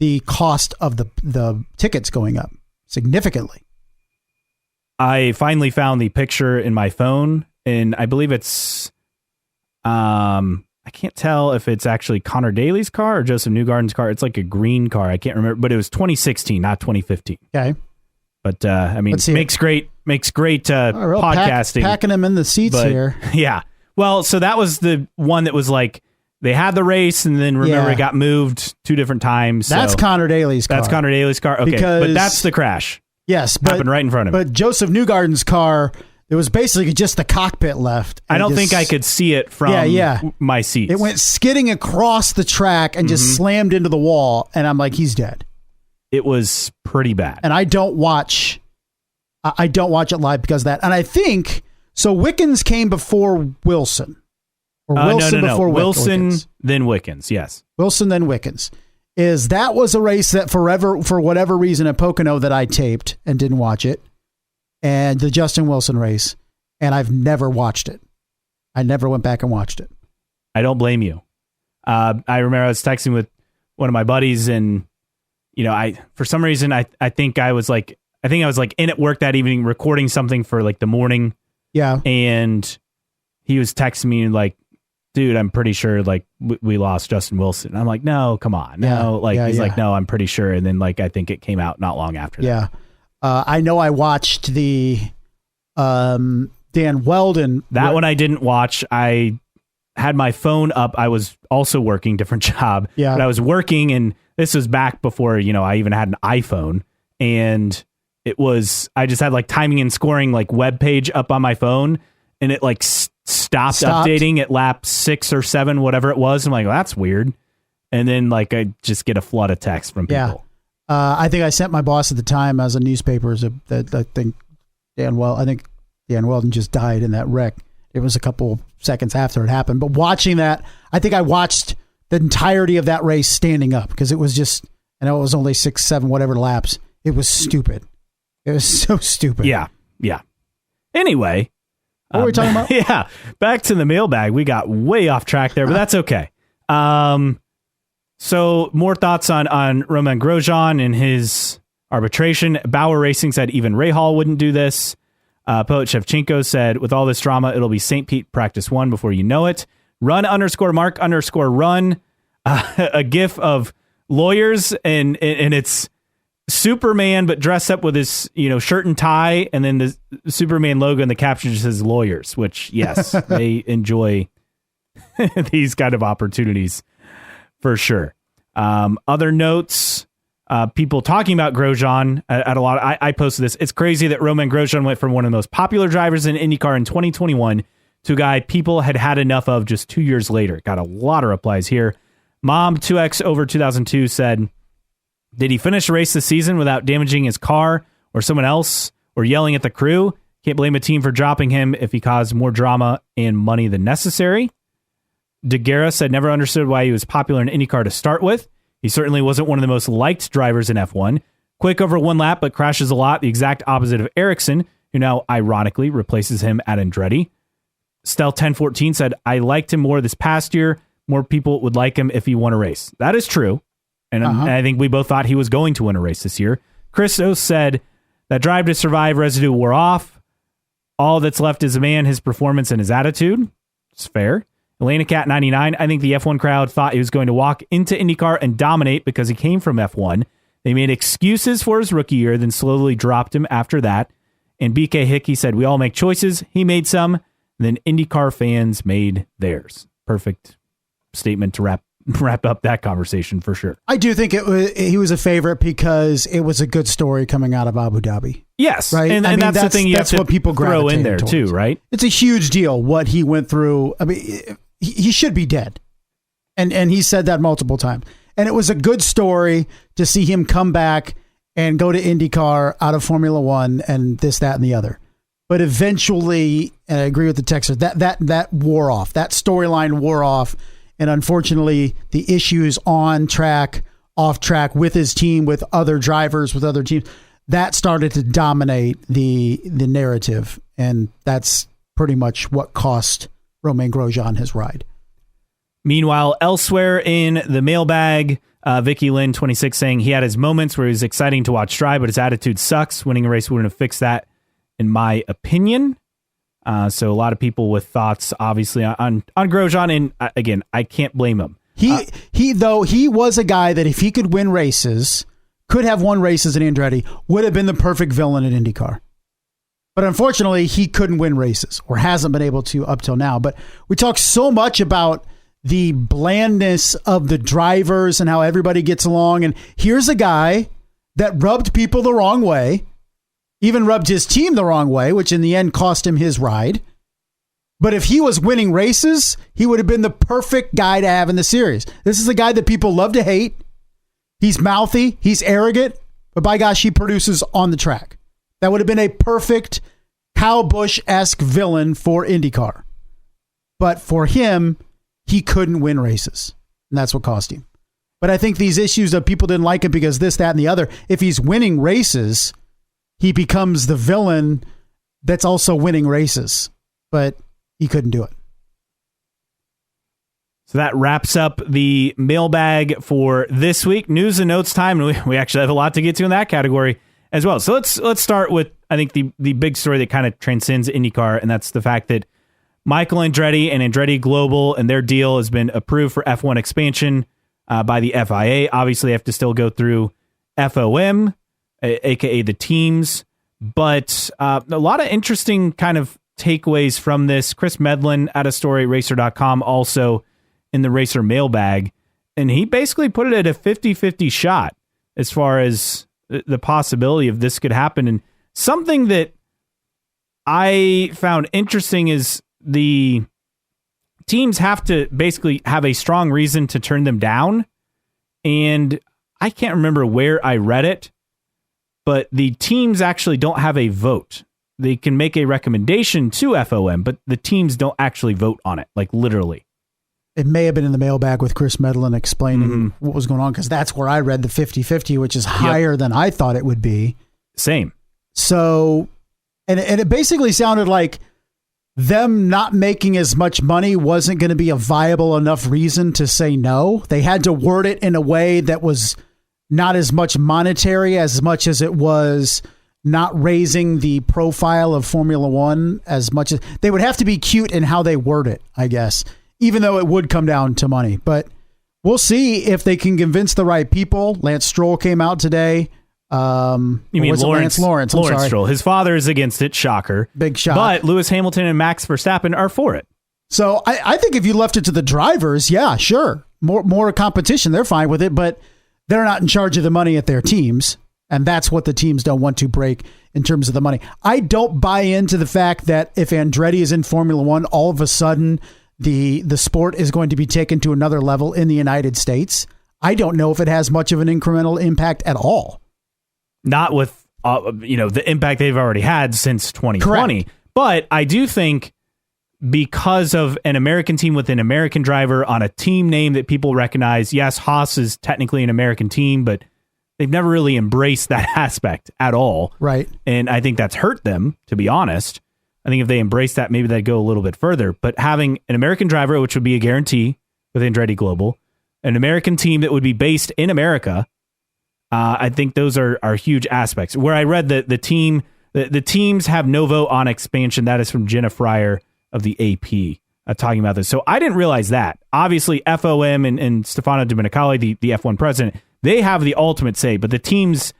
the cost of the tickets going up significantly. I finally found the picture in my phone, and I believe it's, I can't tell if it's actually Connor Daly's car or Joseph Newgarden's car. It's like a green car. I can't remember, but it was 2016, not 2015. Okay. But, I mean, makes great podcasting. Packing them in the seats here. Yeah. Well, so that was the one that was like, they had the race, and then remember it got moved 2 different times. That's Connor Daly's car. That's Connor Daly's car. Okay, but that's the crash. Yes, happened right in front of me. But Joseph Newgarden's car, There was basically just the cockpit left. I don't think I could see it from my seat. It went skidding across the track and just slammed into the wall. And I'm like, he's dead. It was pretty bad. And I don't watch it live because of that. And I think, so Wickens came before Wilson. Or Wilson no. before Wilson, Wickens. then Wickens, yes. Wilson, then Wickens. That was a race that for whatever reason at Pocono that I taped and didn't watch it. And the Justin Wilson race, and I've never watched it. I never went back and watched it. I don't blame you. I remember I was texting with one of my buddies, and for some reason I think I was like in at work that evening recording something for like the morning. Yeah, and he was texting me like, "Dude, I'm pretty sure like we lost Justin Wilson." And I'm like, "No, come on, no." He's like, "No, I'm pretty sure." And then like I think it came out not long after that. Yeah. I know I watched the Dan Weldon. That one I didn't watch. I had my phone up. I was also working, different job. Yeah. But I was working, and this was back before, I even had an iPhone. And I just had like timing and scoring like web page up on my phone, and it like stopped updating at lap 6 or 7, whatever it was. I'm like, well, that's weird. And then like I just get a flood of text from people. Yeah. I think I sent my boss at the time as a newspaper that I think Dan Weldon just died in that wreck. It was a couple seconds after it happened. But watching that, I think I watched the entirety of that race standing up because it was just, I know it was only 6, 7, whatever laps. It was stupid. It was so stupid. Yeah. Yeah. Anyway. What were we talking about? Yeah. Back to the mailbag. We got way off track there, but that's okay. So more thoughts on Romain Grosjean and his arbitration. Bauer Racing said even Rahal wouldn't do this. Poet Shevchenko said, with all this drama, it'll be St. Pete practice 1 before you know it. Run_Mark_run. A gif of lawyers and it's Superman, but dressed up with his, shirt and tie. And then the Superman logo and the caption just says lawyers, which yes, they enjoy these kind of opportunities. For sure. Other notes, people talking about Grosjean at a lot. I posted this. It's crazy that Romain Grosjean went from one of the most popular drivers in IndyCar in 2021 to a guy people had enough of just 2 years later. Got a lot of replies here. Mom 2X over 2002 said, did he finish the race this season without damaging his car or someone else or yelling at the crew? Can't blame a team for dropping him if he caused more drama and money than necessary. DeGuerra said never understood why he was popular in IndyCar to start with. He certainly wasn't one of the most liked drivers in F1. Quick over one lap, but crashes a lot. The exact opposite of Ericsson, who now ironically replaces him at Andretti. Stel1014 said, I liked him more this past year. More people would like him if he won a race. That is true. And I think we both thought he was going to win a race this year. Christos said that drive to survive residue wore off. All that's left is a man, his performance, and his attitude. It's fair. Elena Cat 99, I think the F1 crowd thought he was going to walk into IndyCar and dominate because he came from F1. They made excuses for his rookie year, then slowly dropped him after that. And BK Hickey said, we all make choices. He made some, and then IndyCar fans made theirs. Perfect statement to wrap up that conversation for sure. I do think he was a favorite because it was a good story coming out of Abu Dhabi. Yes, right. And that's the thing you have to what people throw in there too, right? It's a huge deal what he went through. I mean, he should be dead, and he said that multiple times. And it was a good story to see him come back and go to IndyCar out of Formula One and this, that, and the other. But eventually, and I agree with the texter, that wore off. That storyline wore off. And unfortunately, the issues on track, off track with his team, with other drivers, with other teams, that started to dominate the narrative. And that's pretty much what cost Romain Grosjean his ride. Meanwhile, elsewhere in the mailbag, Vicky Lynn 26 saying he had his moments where he was exciting to watch drive, but his attitude sucks. Winning a race wouldn't have fixed that, in my opinion. So a lot of people with thoughts, obviously, on Grosjean, and again, I can't blame him. He was a guy that if he could win races, could have won races in Andretti, would have been the perfect villain in IndyCar. But unfortunately, he couldn't win races or hasn't been able to up till now. But we talk so much about the blandness of the drivers and how everybody gets along. And here's a guy that rubbed people the wrong way, Even rubbed his team the wrong way, which in the end cost him his ride. But if he was winning races, he would have been the perfect guy to have in the series. This is a guy that people love to hate. He's mouthy. He's arrogant. But by gosh, he produces on the track. That would have been a perfect Kyle Busch-esque villain for IndyCar. But for him, he couldn't win races. And that's what cost him. But I think these issues of people didn't like him because this, that, and the other, if he's winning races, he becomes the villain that's also winning races. But he couldn't do it. So that wraps up the mailbag for this week. News and notes time. And we actually have a lot to get to in that category as well. So let's start with, I think, the big story that kind of transcends IndyCar, and that's the fact that Michael Andretti and Andretti Global and their deal has been approved for F1 expansion by the FIA. Obviously, they have to still go through FOM, aka the teams, but a lot of interesting kind of takeaways from this. Chris Medlin at a story, racer.com, also in the Racer mailbag, and he basically put it at a 50-50 shot as far as the possibility of this could happen. And something that I found interesting is the teams have to basically have a strong reason to turn them down. And I can't remember where I read it, but the teams actually don't have a vote. They can make a recommendation to FOM, but the teams don't actually vote on it, like literally. It may have been in the mailbag with Chris Medlin explaining what was going on, because that's where I read the 50-50, which is higher than I thought it would be. Same. So, and it basically sounded like them not making as much money wasn't going to be a viable enough reason to say no. They had to word it in a way that was not as much monetary as much as it was not raising the profile of Formula One as much as they would have to be cute in how they word it, I guess, even though it would come down to money. But we'll see if they can convince the right people. Lance Stroll came out today. You mean Lawrence? Lawrence Stroll. His father is against it. Shocker. Big shock. But Lewis Hamilton and Max Verstappen are for it. So I think if you left it to the drivers, yeah, sure. More competition. They're fine with it, but they're not in charge of the money at their teams. And that's what the teams don't want to break in terms of the money. I don't buy into the fact that if Andretti is in Formula One, all of a sudden the sport is going to be taken to another level in the United States. I don't know if it has much of an incremental impact at all. Not with the impact they've already had since 2020. Correct. But I do think because of an American team with an American driver on a team name that people recognize, yes, Haas is technically an American team, but they've never really embraced that aspect at all. Right. And I think that's hurt them, to be honest. I think if they embrace that, maybe they'd go a little bit further. But having an American driver, which would be a guarantee with Andretti Global, an American team that would be based in America, I think those are huge aspects. Where I read that the teams have no vote on expansion. That is from Jenna Fryer of the AP talking about this. So I didn't realize that. Obviously, FOM and Stefano Domenicali, the F1 president, they have the ultimate say. But the teams,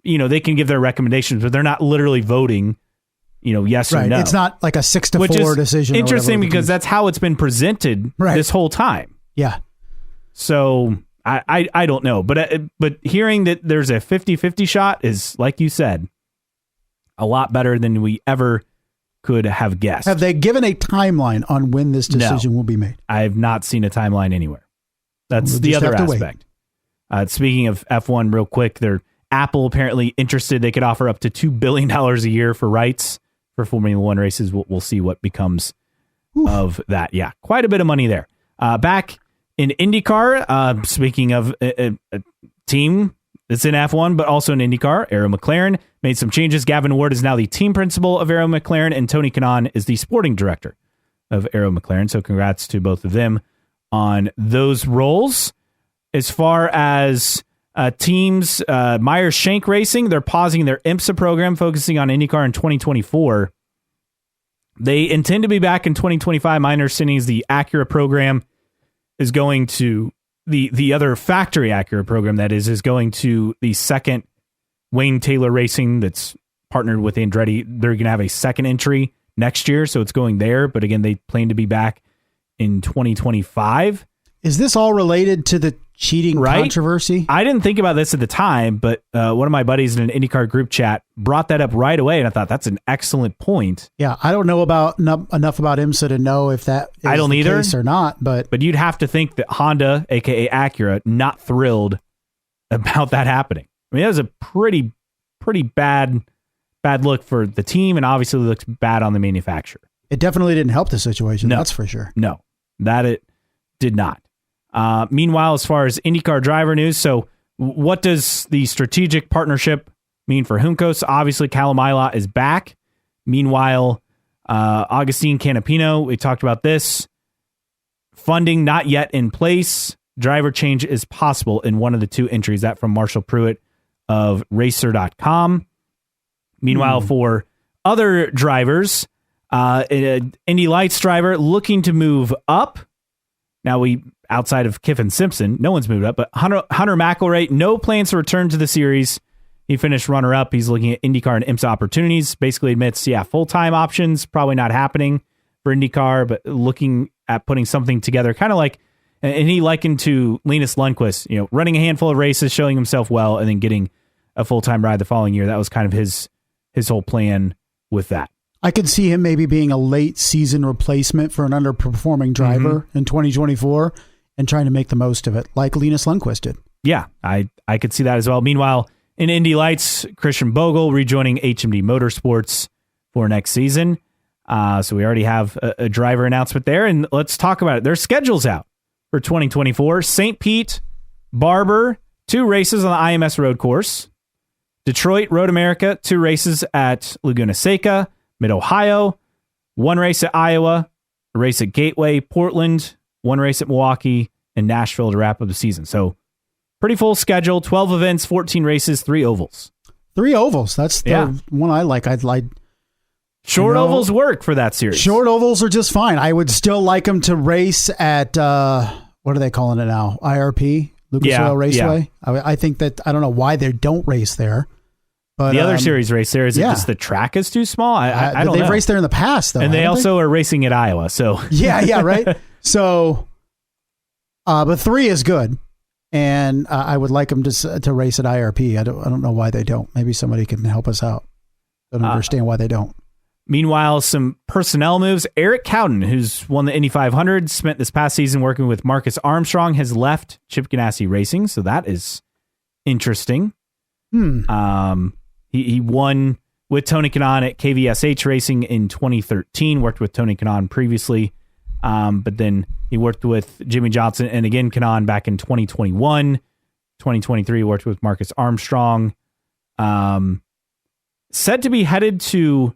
they can give their recommendations, but they're not literally voting, yes or no. It's not like a 6-4 decision. Interesting because that's how it's been presented this whole time. Yeah. So I don't know, but hearing that there's a 50-50 shot is, like you said, a lot better than we ever could have guessed. Have they given a timeline on when this decision will be made? I have not seen a timeline anywhere. That's the other aspect. Speaking of F1 real quick, Apple apparently interested. They could offer up to $2 billion a year for rights for Formula One races. We'll see what becomes of that. Yeah, quite a bit of money there. Back in IndyCar, speaking of a team that's in F1, but also in IndyCar, Arrow McLaren made some changes. Gavin Ward is now the team principal of Arrow McLaren, and Tony Kanaan is the sporting director of Arrow McLaren. So congrats to both of them on those roles. As far as teams, Myers Shank Racing, they're pausing their IMSA program, focusing on IndyCar in 2024. They intend to be back in 2025. My understanding is the Acura program is going to the other factory Acura program that is going to the second Wayne Taylor Racing that's partnered with Andretti. They're going to have a second entry next year, so it's going there. But again, they plan to be back in 2025. Is this all related to the cheating controversy. I didn't think about this at the time, but one of my buddies in an IndyCar group chat brought that up right away, and I thought that's an excellent point. Yeah, I don't know about enough about IMSA to know if that is I don't the either, case or not. But you'd have to think that Honda, aka Acura, not thrilled about that happening. I mean, that was a pretty bad look for the team, and obviously looks bad on the manufacturer. It definitely didn't help the situation. No. That's for sure. No, that it did not. Meanwhile, as far as IndyCar driver news, so what does the strategic partnership mean for Juncos? Obviously, Callum Ilott is back. Meanwhile, Agustin Canapino, we talked about this. Funding not yet in place. Driver change is possible in one of the two entries. That from Marshall Pruitt of Racer.com. Meanwhile, for other drivers, an Indy Lights driver looking to move up. Now, outside of Kiffin Simpson, no one's moved up, but Hunter McElroy, no plans to return to the series. He finished runner-up. He's looking at IndyCar and IMSA opportunities. Basically admits, full-time options, probably not happening for IndyCar, but looking at putting something together, kind of like, and he likened to Linus Lundqvist, running a handful of races, showing himself well, and then getting a full-time ride the following year. That was kind of his whole plan with that. I could see him maybe being a late season replacement for an underperforming driver in 2024 and trying to make the most of it, like Linus Lundqvist did. Yeah, I could see that as well. Meanwhile, in Indy Lights, Christian Bogle rejoining HMD Motorsports for next season. So we already have a driver announcement there, and let's talk about it. Their schedule's out for 2024. St. Pete, Barber, 2 races on the IMS road course. Detroit, Road America, 2 races at Laguna Seca. Mid-Ohio, 1 race at Iowa, a race at Gateway, Portland, 1 race at Milwaukee, and Nashville to wrap up the season. So pretty full schedule, 12 events, 14 races, 3 ovals. 3 ovals. That's the one I like. I'd like short ovals work for that series. Short ovals are just fine. I would still like them to race at, what are they calling it now? IRP, Lucas Oil Raceway. Yeah. I think that, I don't know why they don't race there. But the other series race there, is it just the track is too small? I don't know. They've raced there in the past, though. And they also are racing at Iowa. So yeah, right? So, but 3 is good. And I would like them to race at IRP. I don't know why they don't. Maybe somebody can help us out. I don't understand why they don't. Meanwhile, some personnel moves. Eric Cowden, who's won the Indy 500, spent this past season working with Marcus Armstrong, has left Chip Ganassi Racing. So that is interesting. He won with Tony Kanaan at KVSH Racing in 2013, worked with Tony Kanaan previously, but then he worked with Jimmy Johnson and again Kanaan back in 2021. 2023, worked with Marcus Armstrong. Said to be headed to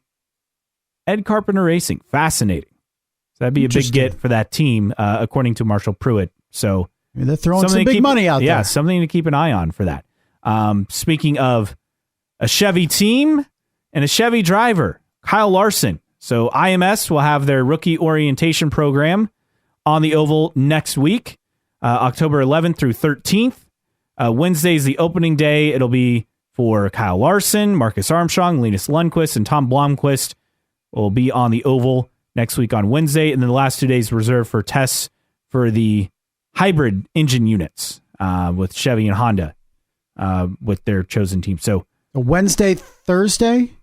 Ed Carpenter Racing. Fascinating. So that'd be a big get for that team, according to Marshall Pruitt. So they're throwing some big money out there. Yeah, something to keep an eye on for that. Speaking of a Chevy team and a Chevy driver, Kyle Larson. So IMS will have their rookie orientation program on the oval next week, October 11th through 13th. Wednesday's the opening day. It'll be for Kyle Larson, Marcus Armstrong, Linus Lundqvist, and Tom Blomqvist will be on the oval next week on Wednesday. And then the last 2 days reserved for tests for the hybrid engine units with Chevy and Honda with their chosen team. So Wednesday, Thursday,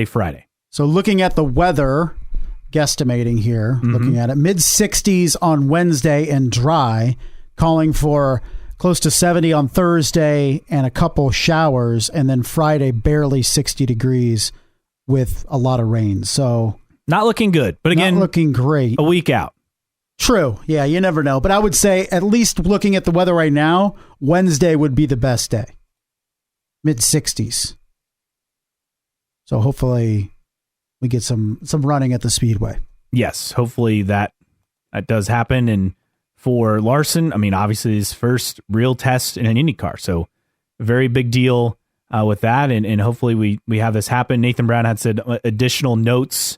Friday. So looking at the weather, guesstimating here, looking at it, mid-60s on Wednesday and dry, calling for close to 70 on Thursday and a couple showers, and then Friday barely 60 degrees with a lot of rain. So not looking good, but again, not looking great. A week out. True. Yeah, you never know. But I would say, at least looking at the weather right now, Wednesday would be the best day. Mid-60s. So hopefully we get some running at the Speedway. Yes, hopefully that does happen. And for Larson, I mean, obviously his first real test in an IndyCar. So a very big deal with that. And hopefully we have this happen. Nathan Brown had said additional notes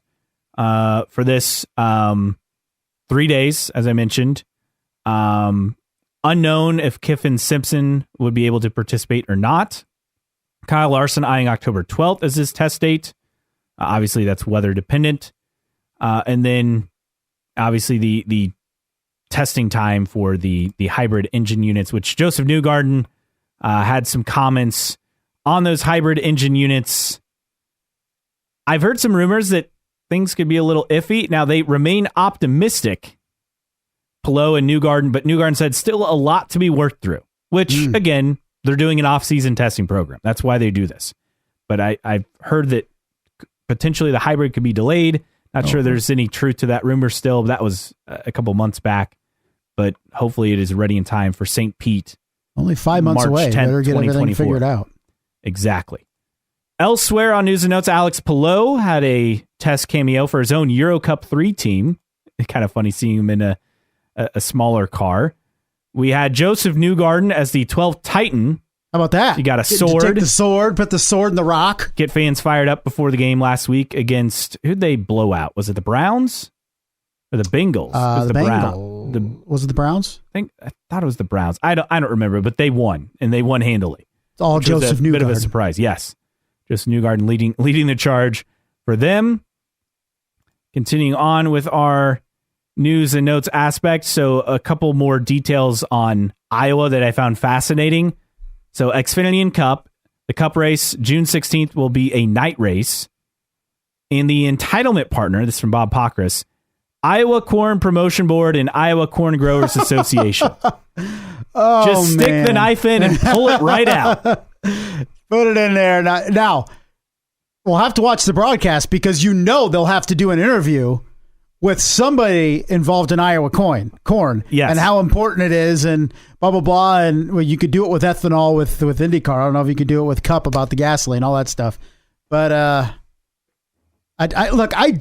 for this 3 days, as I mentioned. Unknown if Kiffin Simpson would be able to participate or not. Kyle Larson eyeing October 12th as his test date. Obviously, that's weather dependent. And then, obviously, the testing time for the hybrid engine units, which Joseph Newgarden had some comments on those hybrid engine units. I've heard some rumors that things could be a little iffy. Now, they remain optimistic, Palou and Newgarden, but Newgarden said still a lot to be worked through, which, again, they're doing an off-season testing program. That's why they do this. But I've heard that potentially the hybrid could be delayed. Not sure there's any truth to that rumor still. That was a couple months back, but hopefully it is ready in time for St. Pete. Only 5 months away. 10th, better get everything figured out. Exactly. Elsewhere on news and notes, Alex Palou had a test cameo for his own Euro Cup 3 team. Kind of funny seeing him in a smaller car. We had Joseph Newgarden as the 12th Titan. How about that? You got a sword. Take the sword, put the sword in the rock. Get fans fired up before the game last week against, who'd they blow out? Was it the Browns or the Bengals? The Bengals. Was it the Browns? I thought it was the Browns. I don't remember, but they won, and they won handily. It's all Joseph Newgarden. Bit of a surprise, yes. Joseph Newgarden leading the charge for them. Continuing on with our news and notes aspect, so a couple more details on Iowa that I found fascinating. So Xfinity Cup, the Cup race, June 16th, will be a night race. And the entitlement partner, this is from Bob Pockris, Iowa Corn Promotion Board and Iowa Corn Growers Association. Just stick the knife in and pull it right out. Put it in there. Now, we'll have to watch the broadcast because they'll have to do an interview with somebody involved in Iowa corn, yes, and how important it is, and blah, blah, blah. And well, you could do it with ethanol with IndyCar. I don't know if you could do it with Cup about the gasoline, all that stuff. But I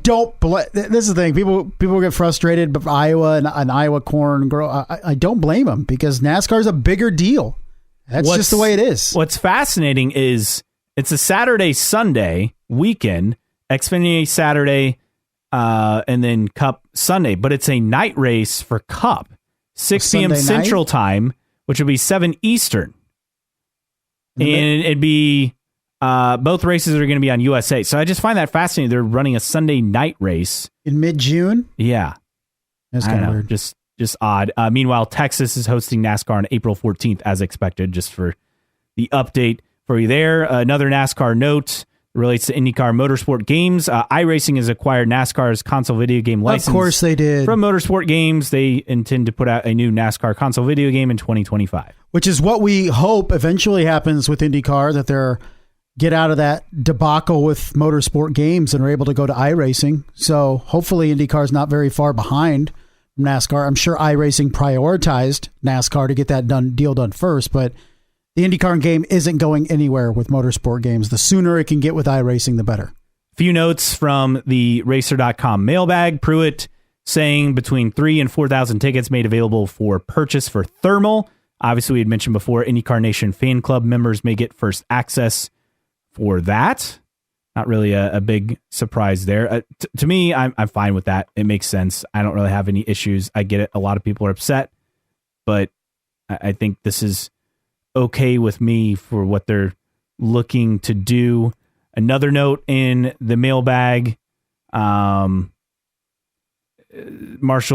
don't. This is the thing. People get frustrated, but Iowa and Iowa corn grow. I don't blame them because NASCAR is a bigger deal. That's just the way it is. What's fascinating is it's a Saturday-Sunday weekend, Xfinity Saturday, and then Cup Sunday, but it's a night race for Cup, 6 p.m. Central Time, which would be 7 Eastern. And it'd be both races are going to be on USA. So I just find that fascinating. They're running a Sunday night race in mid-June. Yeah, that's kind of weird. Just odd. Meanwhile, Texas is hosting NASCAR on April 14th, as expected. Just for the update for you there. Another NASCAR note relates to IndyCar Motorsport Games. iRacing has acquired NASCAR's console video game license. Of course they did. From Motorsport Games. They intend to put out a new NASCAR console video game in 2025. Which is what we hope eventually happens with IndyCar, that they're get out of that debacle with Motorsport Games and are able to go to iRacing. So hopefully IndyCar is not very far behind from NASCAR. I'm sure iRacing prioritized NASCAR to get that deal done first, but the IndyCar game isn't going anywhere with Motorsport Games. The sooner it can get with iRacing, the better. Few notes from the Racer.com mailbag. Pruitt saying between 3,000 and 4,000 tickets made available for purchase for Thermal. Obviously, we had mentioned before, IndyCar Nation fan club members may get first access for that. Not really a big surprise there. To me, I'm fine with that. It makes sense. I don't really have any issues. I get it. A lot of people are upset, but I think this is okay with me for what they're looking to do. Another note in the mailbag, Marshall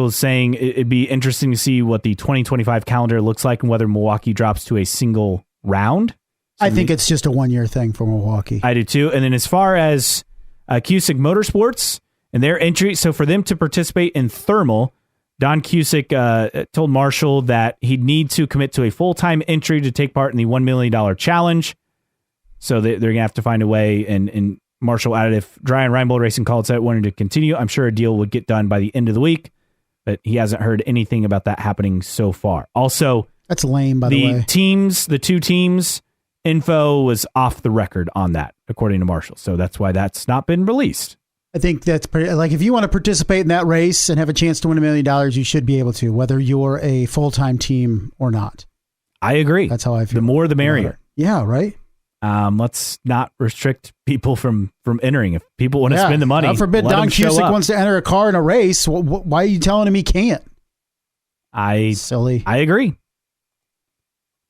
is saying it'd be interesting to see what the 2025 calendar looks like and whether Milwaukee drops to a single round. I think it's just a one-year thing for Milwaukee. I do too. And then as far as Cusick Motorsports and their entry, so for them to participate in Thermal, Don Cusick told Marshall that he'd need to commit to a full-time entry to take part in the $1 million challenge. So they're going to have to find a way. And Marshall added, if Brian Reinbold Racing Call said wanted to continue, I'm sure a deal would get done by the end of the week. But he hasn't heard anything about that happening so far. Also, that's lame, by the way. The two teams, info was off the record on that, according to Marshall. So that's why that's not been released. I think that's pretty, like, if you want to participate in that race and have a chance to win $1 million, you should be able to, whether you're a full-time team or not. I agree. That's how I feel. The more, the merrier. Yeah, right? Let's not restrict people from entering. If people want to spend the money, God forbid Don Cusick wants to enter a car in a race. Why are you telling him he can't? Silly. I agree.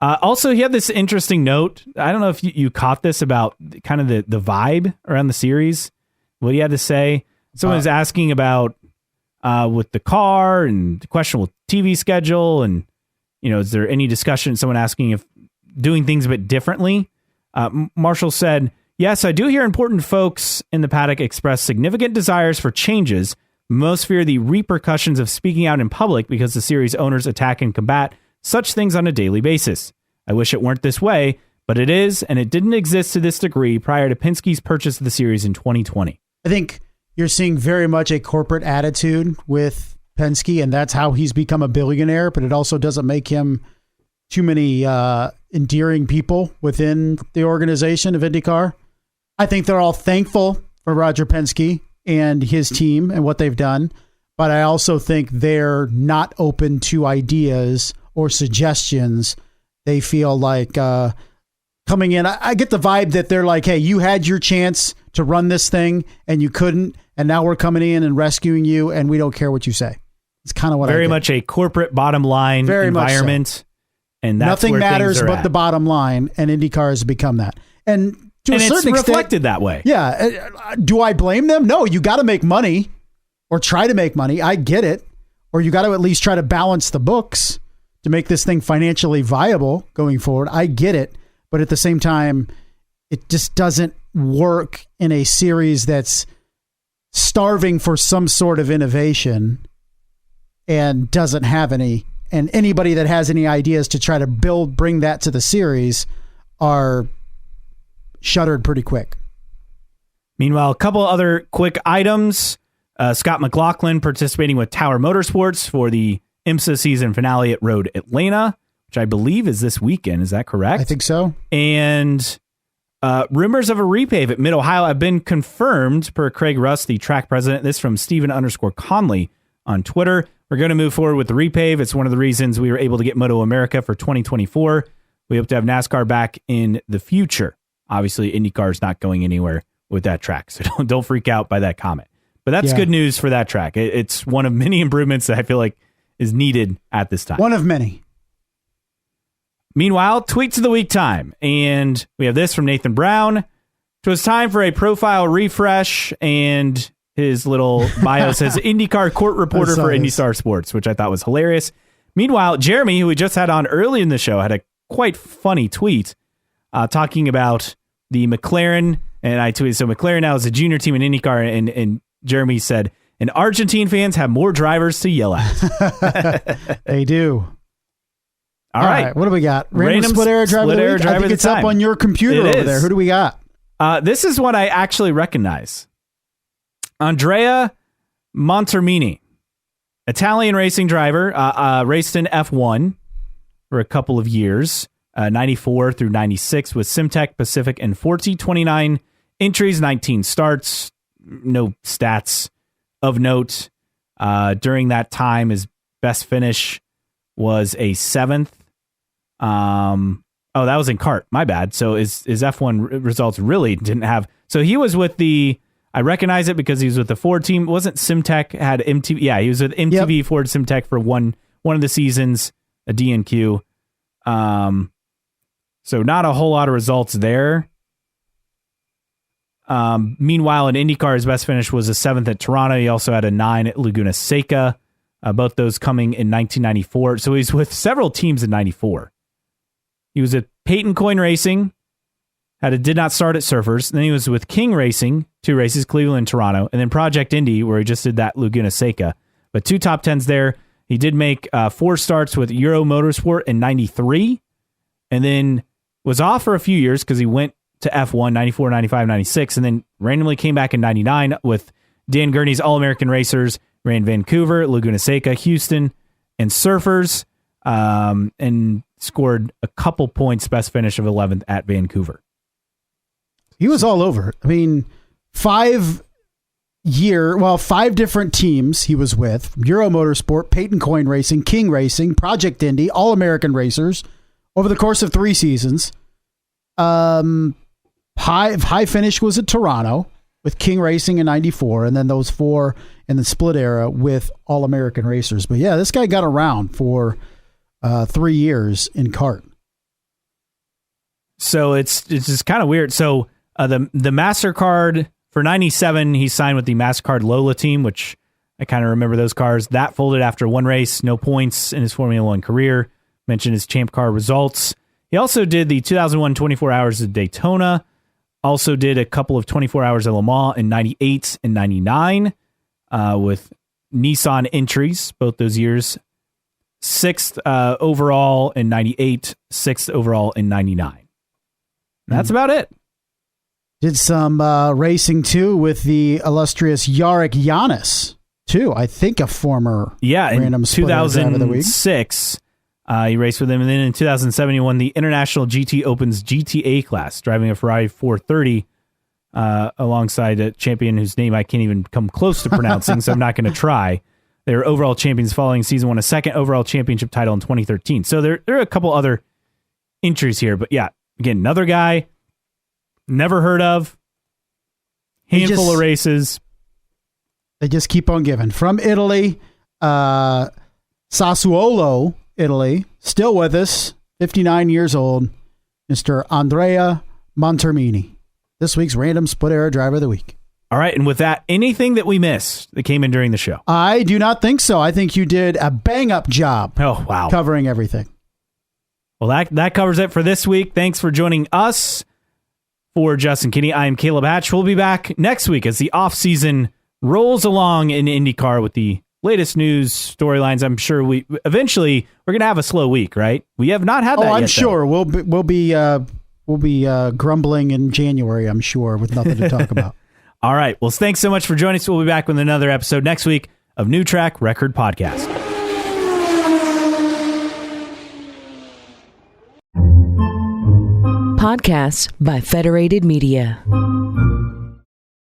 Also, he had this interesting note. I don't know if you caught this about kind of the vibe around the series. What he had to say. Someone was asking about with the car and the questionable TV schedule. And, is there any discussion, someone asking if doing things a bit differently? Marshall said, yes, I do hear important folks in the paddock express significant desires for changes. Most fear the repercussions of speaking out in public because the series owners attack and combat such things on a daily basis. I wish it weren't this way, but it is, and it didn't exist to this degree prior to Penske's purchase of the series in 2020. I think you're seeing very much a corporate attitude with Penske, and that's how he's become a billionaire, but it also doesn't make him too many endearing people within the organization of IndyCar. I think they're all thankful for Roger Penske and his team and what they've done, but I also think they're not open to ideas or suggestions. They feel like coming in, I get the vibe that they're like, hey, you had your chance to run this thing and you couldn't, and now we're coming in and rescuing you, and we don't care what you say. It's kind of what very much a corporate bottom line very environment, so. And that's nothing where matters but at. The bottom line, and IndyCar has become that. And to a certain it's extent, reflected that way. Yeah. Do I blame them? No, you got to make money or try to make money. I get it. Or you got to at least try to balance the books to make this thing financially viable going forward. I get it. But at the same time, it just doesn't work in a series that's starving for some sort of innovation and doesn't have any. And anybody that has any ideas to try to bring that to the series are shuttered pretty quick. Meanwhile, a couple other quick items. Scott McLaughlin participating with Tower Motorsports for the IMSA season finale at Road Atlanta, which I believe is this weekend. Is that correct? I think so. And rumors of a repave at Mid-Ohio have been confirmed per Craig Russ, the track president. This from Steven_Conley on Twitter. We're going to move forward with the repave. It's one of the reasons we were able to get Moto America for 2024. We hope to have NASCAR back in the future. Obviously, IndyCar is not going anywhere with that track, so don't freak out by that comment. But that's good news for that track. It's one of many improvements that I feel like is needed at this time. One of many. Meanwhile, tweets of the week time. And we have this from Nathan Brown. It was time for a profile refresh, and his little bio says IndyCar court reporter for IndyStar Sports, which I thought was hilarious. Meanwhile, Jeremy, who we just had on early in the show, had a quite funny tweet talking about the McLaren. And I tweeted, so McLaren now is a junior team in IndyCar, and Jeremy said, and Argentine fans have more drivers to yell at. They do. All right. What do we got? Random split era driver of the week? I think it's up on your computer over there. Who do we got? This is what I actually recognize. Andrea Montermini, Italian racing driver, raced in F1 for a couple of years, 94 through 96 with Simtech, Pacific, and Forti. 29 entries, 19 starts, no stats of note. During that time, his best finish was a 7th. That was in kart. My bad. So his F1 results really didn't have. So he was with I recognize it because he was with the Ford team. Wasn't Simtech had MTV? Yeah, he was with MTV Ford Simtech for one of the seasons, a DNQ. So not a whole lot of results there. Meanwhile, in IndyCar, his best finish was a 7th at Toronto. He also had a 9 at Laguna Seca. Both those coming in 1994. So he's with several teams in 94. He was at Peyton Coyne Racing, did not start at Surfers. And then he was with King Racing, 2 races, Cleveland and Toronto. And then Project Indy, where he just did that Laguna Seca. But 2 top 10s there. He did make 4 starts with Euro Motorsport in 93. And then was off for a few years because he went to F1, 94, 95, 96. And then randomly came back in 99 with Dan Gurney's All-American Racers. Ran Vancouver, Laguna Seca, Houston, and Surfers, and scored a couple points, best finish of 11th at Vancouver. He was all over. I mean, 5 different teams he was with: Euro Motorsport, Peyton Coyne Racing, King Racing, Project Indy, All-American Racers, over the course of 3 seasons. High finish was at Toronto with King Racing in 94, and then those 4 in the split era with All-American Racers. But yeah, this guy got around for 3 years in kart. So it's just kind of weird. So the MasterCard for 97, he signed with the MasterCard Lola team, which I kind of remember those cars. That folded after one race, no points in his Formula One career. Mentioned his Champ Car results. He also did the 2001 24 Hours of Daytona. Also did a couple of 24 Hours of Le Mans in 98 and 99 with Nissan entries, both those years. 6th overall in 98, 6th overall in 99. That's about it. Did some racing, too, with the illustrious Jarek Janis, too. I think a former random in 2006, he raced with him. And then in 2007, he won the International GT Open's GTA class, driving a Ferrari 430 alongside a champion whose name I can't even come close to pronouncing, so I'm not going to try. They were overall champions following season, won a second overall championship title in 2013. So there are a couple other entries here. But yeah, again, another guy, never heard of, handful of races. They just keep on giving. From Italy, Sassuolo, Italy, still with us, 59 years old, Mr. Andrea Montermini. This week's Random Split Era Driver of the Week. All right, and with that, anything that we missed that came in during the show? I do not think so. I think you did a bang-up job. Oh, wow. Covering everything. Well, that covers it for this week. Thanks for joining us. For Justin Kinney, I am Caleb Hatch. We'll be back next week as the off-season rolls along in IndyCar with the latest news, storylines. I'm sure we're going to have a slow week, right? We have not had that yet. I'm sure. We'll be grumbling in January, I'm sure, with nothing to talk about. All right. Well, thanks so much for joining us. We'll be back with another episode next week of New Track Record Podcast. Podcasts by Federated Media.